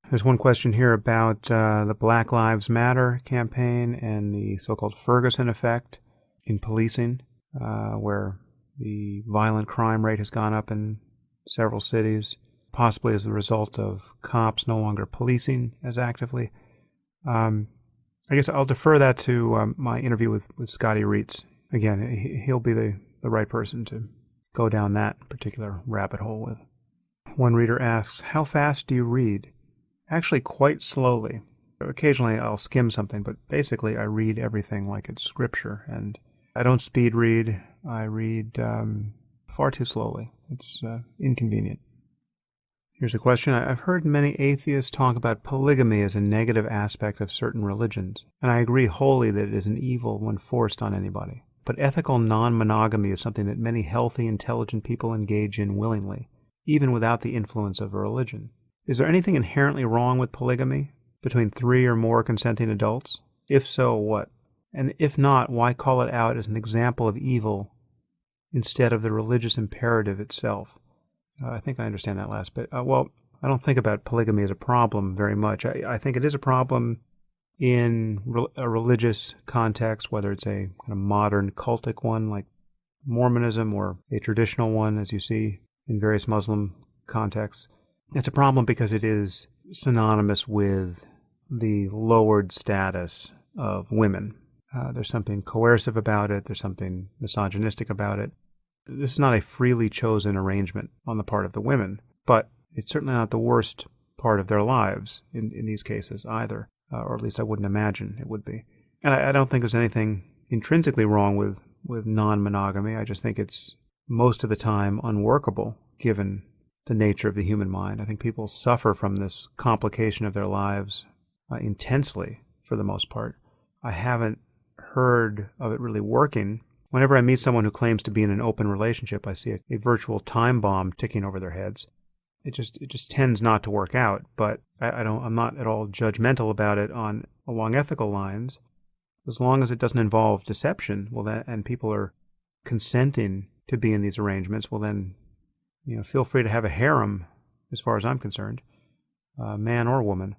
There's one question here about the Black Lives Matter campaign and the so-called Ferguson effect in policing, where the violent crime rate has gone up in several cities, possibly as a result of cops no longer policing as actively. I guess I'll defer that to my interview with Scotty Reitz. Again, he'll be the right person to go down that particular rabbit hole with. One reader asks, how fast do you read? Actually, quite slowly. Occasionally I'll skim something, but basically I read everything like it's scripture, and I don't speed read. I read far too slowly. It's inconvenient. Here's a question. I've heard many atheists talk about polygamy as a negative aspect of certain religions, and I agree wholly that it is an evil when forced on anybody. But ethical non-monogamy is something that many healthy, intelligent people engage in willingly, even without the influence of a religion. Is there anything inherently wrong with polygamy between 3 or more consenting adults? If so, what? And if not, why call it out as an example of evil instead of the religious imperative itself? I think I understand that last bit. Well, I don't think about polygamy as a problem very much. I think it is a problem in a religious context, whether it's a kind of modern cultic one like Mormonism or a traditional one, as you see in various Muslim contexts. It's a problem because it is synonymous with the lowered status of women. There's something coercive about it. There's something misogynistic about it. This is not a freely chosen arrangement on the part of the women, but it's certainly not the worst part of their lives in these cases either, or at least I wouldn't imagine it would be. And I don't think there's anything intrinsically wrong with non-monogamy. I just think it's most of the time unworkable given the nature of the human mind. I think people suffer from this complication of their lives intensely for the most part. I haven't heard of it really working. Whenever I meet someone who claims to be in an open relationship, I see a virtual time bomb ticking over their heads. It just tends not to work out, but I'm not at all judgmental about it along ethical lines. As long as it doesn't involve deception, and people are consenting to be in these arrangements, well then, feel free to have a harem, as far as I'm concerned, man or woman.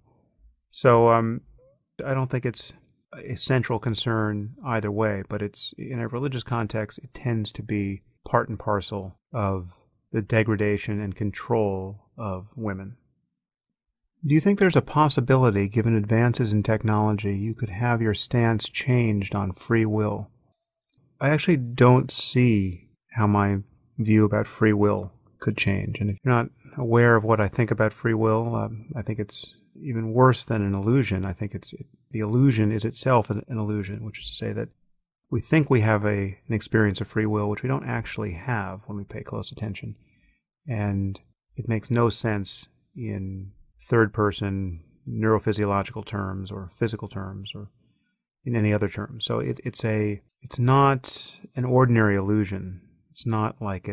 So I don't think it's a central concern either way, but it's in a religious context, it tends to be part and parcel of the degradation and control of women. Do you think there's a possibility, given advances in technology, you could have your stance changed on free will? I actually don't see how my view about free will could change. And if you're not aware of what I think about free will, I think it's even worse than an illusion. I think it's the illusion is itself an illusion, which is to say that we think we have an experience of free will, which we don't actually have when we pay close attention. And it makes no sense in third-person neurophysiological terms or physical terms or in any other terms. So it's not an ordinary illusion. It's not like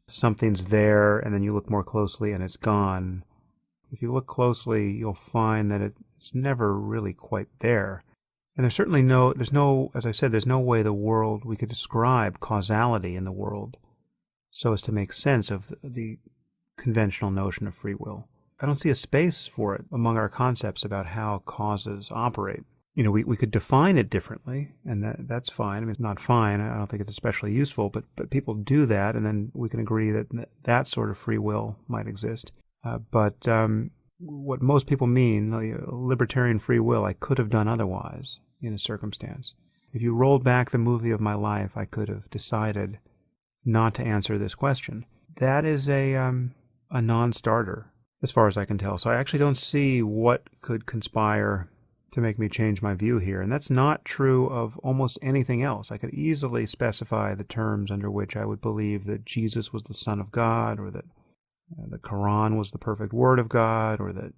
something's there and then you look more closely and it's gone. If you look closely, you'll find that it's never really quite there. And there's certainly as I said, there's no way we could describe causality in the world so as to make sense of the conventional notion of free will. I don't see a space for it among our concepts about how causes operate. We could define it differently, and that's fine. I mean, it's not fine. I don't think it's especially useful, but people do that, and then we can agree that sort of free will might exist. But what most people mean, libertarian free will, I could have done otherwise in a circumstance. If you rolled back the movie of my life, I could have decided not to answer this question. That is a non-starter, as far as I can tell. So I actually don't see what could conspire to make me change my view here. And that's not true of almost anything else. I could easily specify the terms under which I would believe that Jesus was the Son of God, or that the Quran was the perfect word of God, or that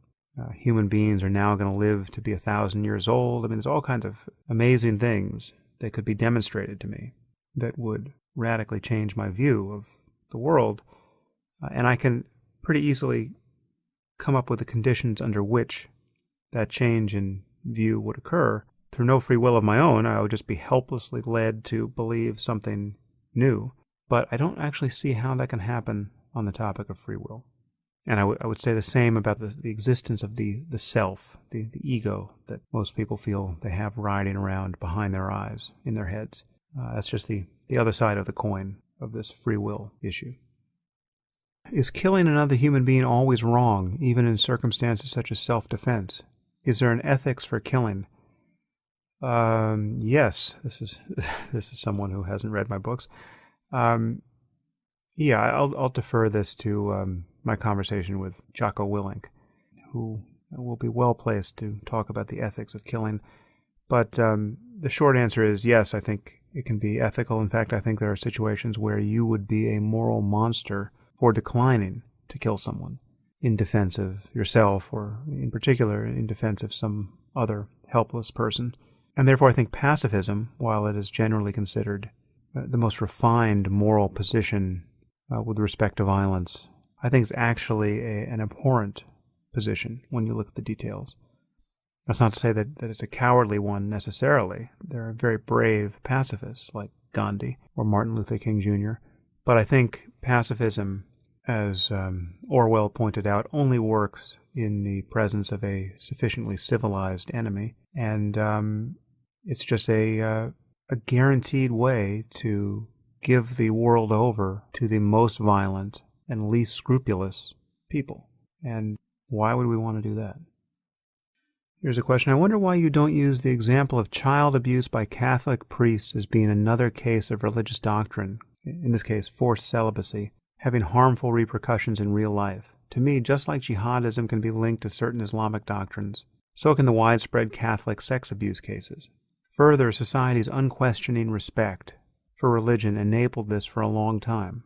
human beings are now going to live to be 1,000 years old. I mean, there's all kinds of amazing things that could be demonstrated to me that would radically change my view of the world. And I can pretty easily come up with the conditions under which that change in view would occur. Through no free will of my own, I would just be helplessly led to believe something new. But I don't actually see how that can happen on the topic of free will. And I would say the same about the existence of the self, the ego that most people feel they have riding around behind their eyes, in their heads. That's just the other side of the coin of this free will issue. Is killing another human being always wrong, even in circumstances such as self-defense? Is there an ethics for killing? Yes, this is someone who hasn't read my books. Yeah, I'll defer this to my conversation with Jocko Willink, who will be well placed to talk about the ethics of killing. But the short answer is yes, I think it can be ethical. In fact, I think there are situations where you would be a moral monster for declining to kill someone in defense of yourself, or in particular in defense of some other helpless person. And therefore I think pacifism, while it is generally considered the most refined moral position with respect to violence, I think it's actually an abhorrent position when you look at the details. That's not to say that it's a cowardly one necessarily. There are very brave pacifists like Gandhi or Martin Luther King Jr., but I think pacifism, as Orwell pointed out, only works in the presence of a sufficiently civilized enemy, and it's just a guaranteed way to give the world over to the most violent and least scrupulous people. And why would we want to do that? Here's a question. I wonder why you don't use the example of child abuse by Catholic priests as being another case of religious doctrine, in this case forced celibacy, having harmful repercussions in real life. To me, just like jihadism can be linked to certain Islamic doctrines, so can the widespread Catholic sex abuse cases. Further, society's unquestioning respect for religion enabled this for a long time.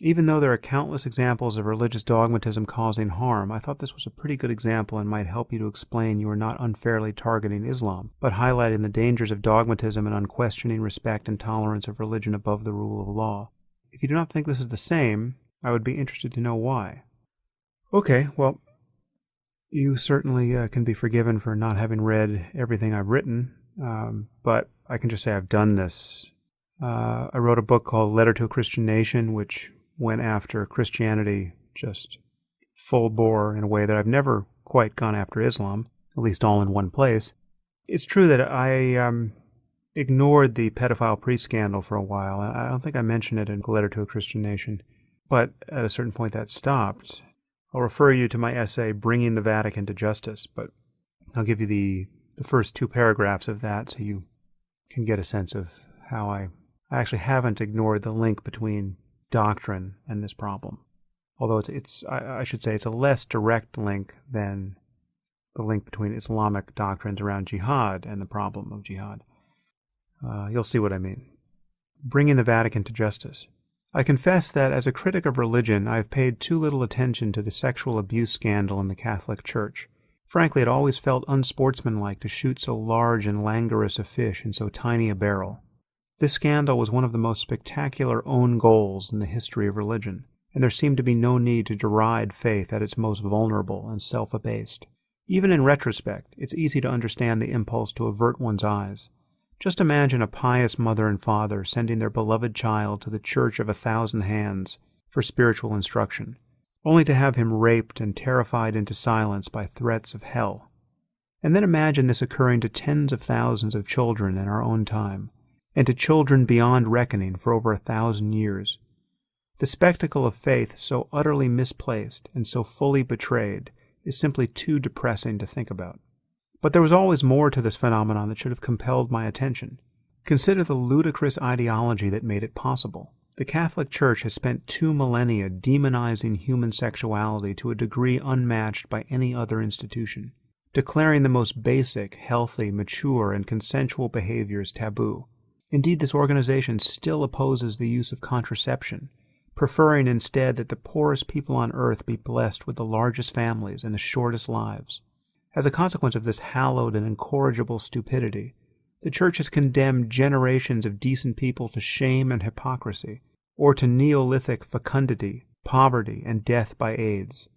Even though there are countless examples of religious dogmatism causing harm, I thought this was a pretty good example and might help you to explain you are not unfairly targeting Islam, but highlighting the dangers of dogmatism and unquestioning respect and tolerance of religion above the rule of law. If you do not think this is the same, I would be interested to know why. Okay, well, you certainly can be forgiven for not having read everything I've written, but I can just say I've done this. I wrote a book called Letter to a Christian Nation, which went after Christianity just full bore in a way that I've never quite gone after Islam, at least all in one place. It's true that I ignored the pedophile priest scandal for a while. I don't think I mentioned it in Letter to a Christian Nation, but at a certain point that stopped. I'll refer you to my essay, Bringing the Vatican to Justice, but I'll give you the first 2 paragraphs of that so you can get a sense of how I actually haven't ignored the link between doctrine and this problem. Although I should say it's a less direct link than the link between Islamic doctrines around jihad and the problem of jihad. You'll see what I mean. Bringing the Vatican to justice. I confess that as a critic of religion, I have paid too little attention to the sexual abuse scandal in the Catholic Church. Frankly, it always felt unsportsmanlike to shoot so large and languorous a fish in so tiny a barrel. This scandal was one of the most spectacular own goals in the history of religion, and there seemed to be no need to deride faith at its most vulnerable and self-abased. Even in retrospect, it's easy to understand the impulse to avert one's eyes. Just imagine a pious mother and father sending their beloved child to the Church of 1,000 Hands for spiritual instruction, only to have him raped and terrified into silence by threats of hell. And then imagine this occurring to tens of thousands of children in our own time, and to children beyond reckoning for over 1,000 years. The spectacle of faith so utterly misplaced and so fully betrayed is simply too depressing to think about. But there was always more to this phenomenon that should have compelled my attention. Consider the ludicrous ideology that made it possible. The Catholic Church has spent 2 millennia demonizing human sexuality to a degree unmatched by any other institution, declaring the most basic, healthy, mature, and consensual behaviors taboo. Indeed, this organization still opposes the use of contraception, preferring instead that the poorest people on earth be blessed with the largest families and the shortest lives. As a consequence of this hallowed and incorrigible stupidity, the Church has condemned generations of decent people to shame and hypocrisy, or to Neolithic fecundity, poverty, and death by AIDS.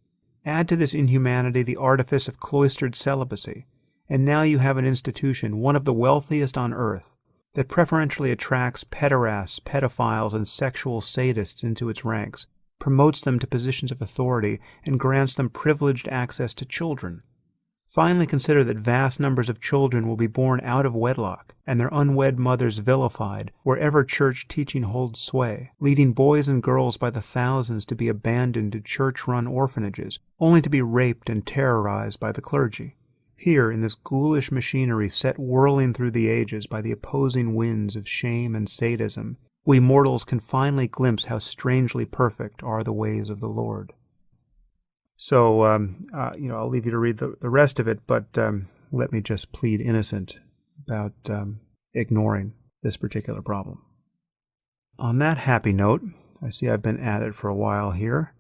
Add to this inhumanity the artifice of cloistered celibacy, and now you have an institution, one of the wealthiest on earth, that preferentially attracts pederasts, pedophiles, and sexual sadists into its ranks, promotes them to positions of authority, and grants them privileged access to children. Finally, consider that vast numbers of children will be born out of wedlock, and their unwed mothers vilified wherever church teaching holds sway, leading boys and girls by the thousands to be abandoned to church-run orphanages, only to be raped and terrorized by the clergy. Here, in this ghoulish machinery set whirling through the ages by the opposing winds of shame and sadism, we mortals can finally glimpse how strangely perfect are the ways of the Lord. So, I'll leave you to read the rest of it, but let me just plead innocent about ignoring this particular problem. On that happy note, I see I've been at it for a while here.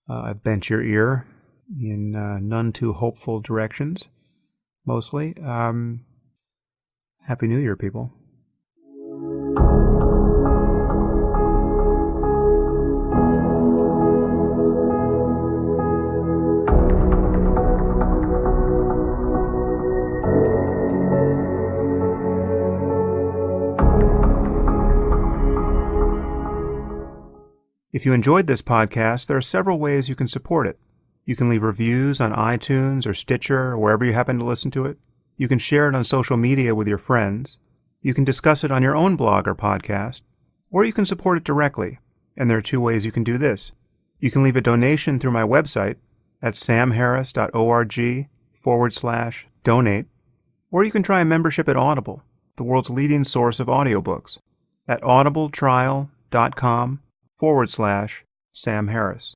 I've bent your ear in none too hopeful directions, mostly. Happy New Year, people. If you enjoyed this podcast, there are several ways you can support it. You can leave reviews on iTunes or Stitcher or wherever you happen to listen to it. You can share it on social media with your friends. You can discuss it on your own blog or podcast. Or you can support it directly. And there are 2 ways you can do this. You can leave a donation through my website at samharris.org/donate. Or you can try a membership at Audible, the world's leading source of audiobooks, at audibletrial.com/Sam Harris.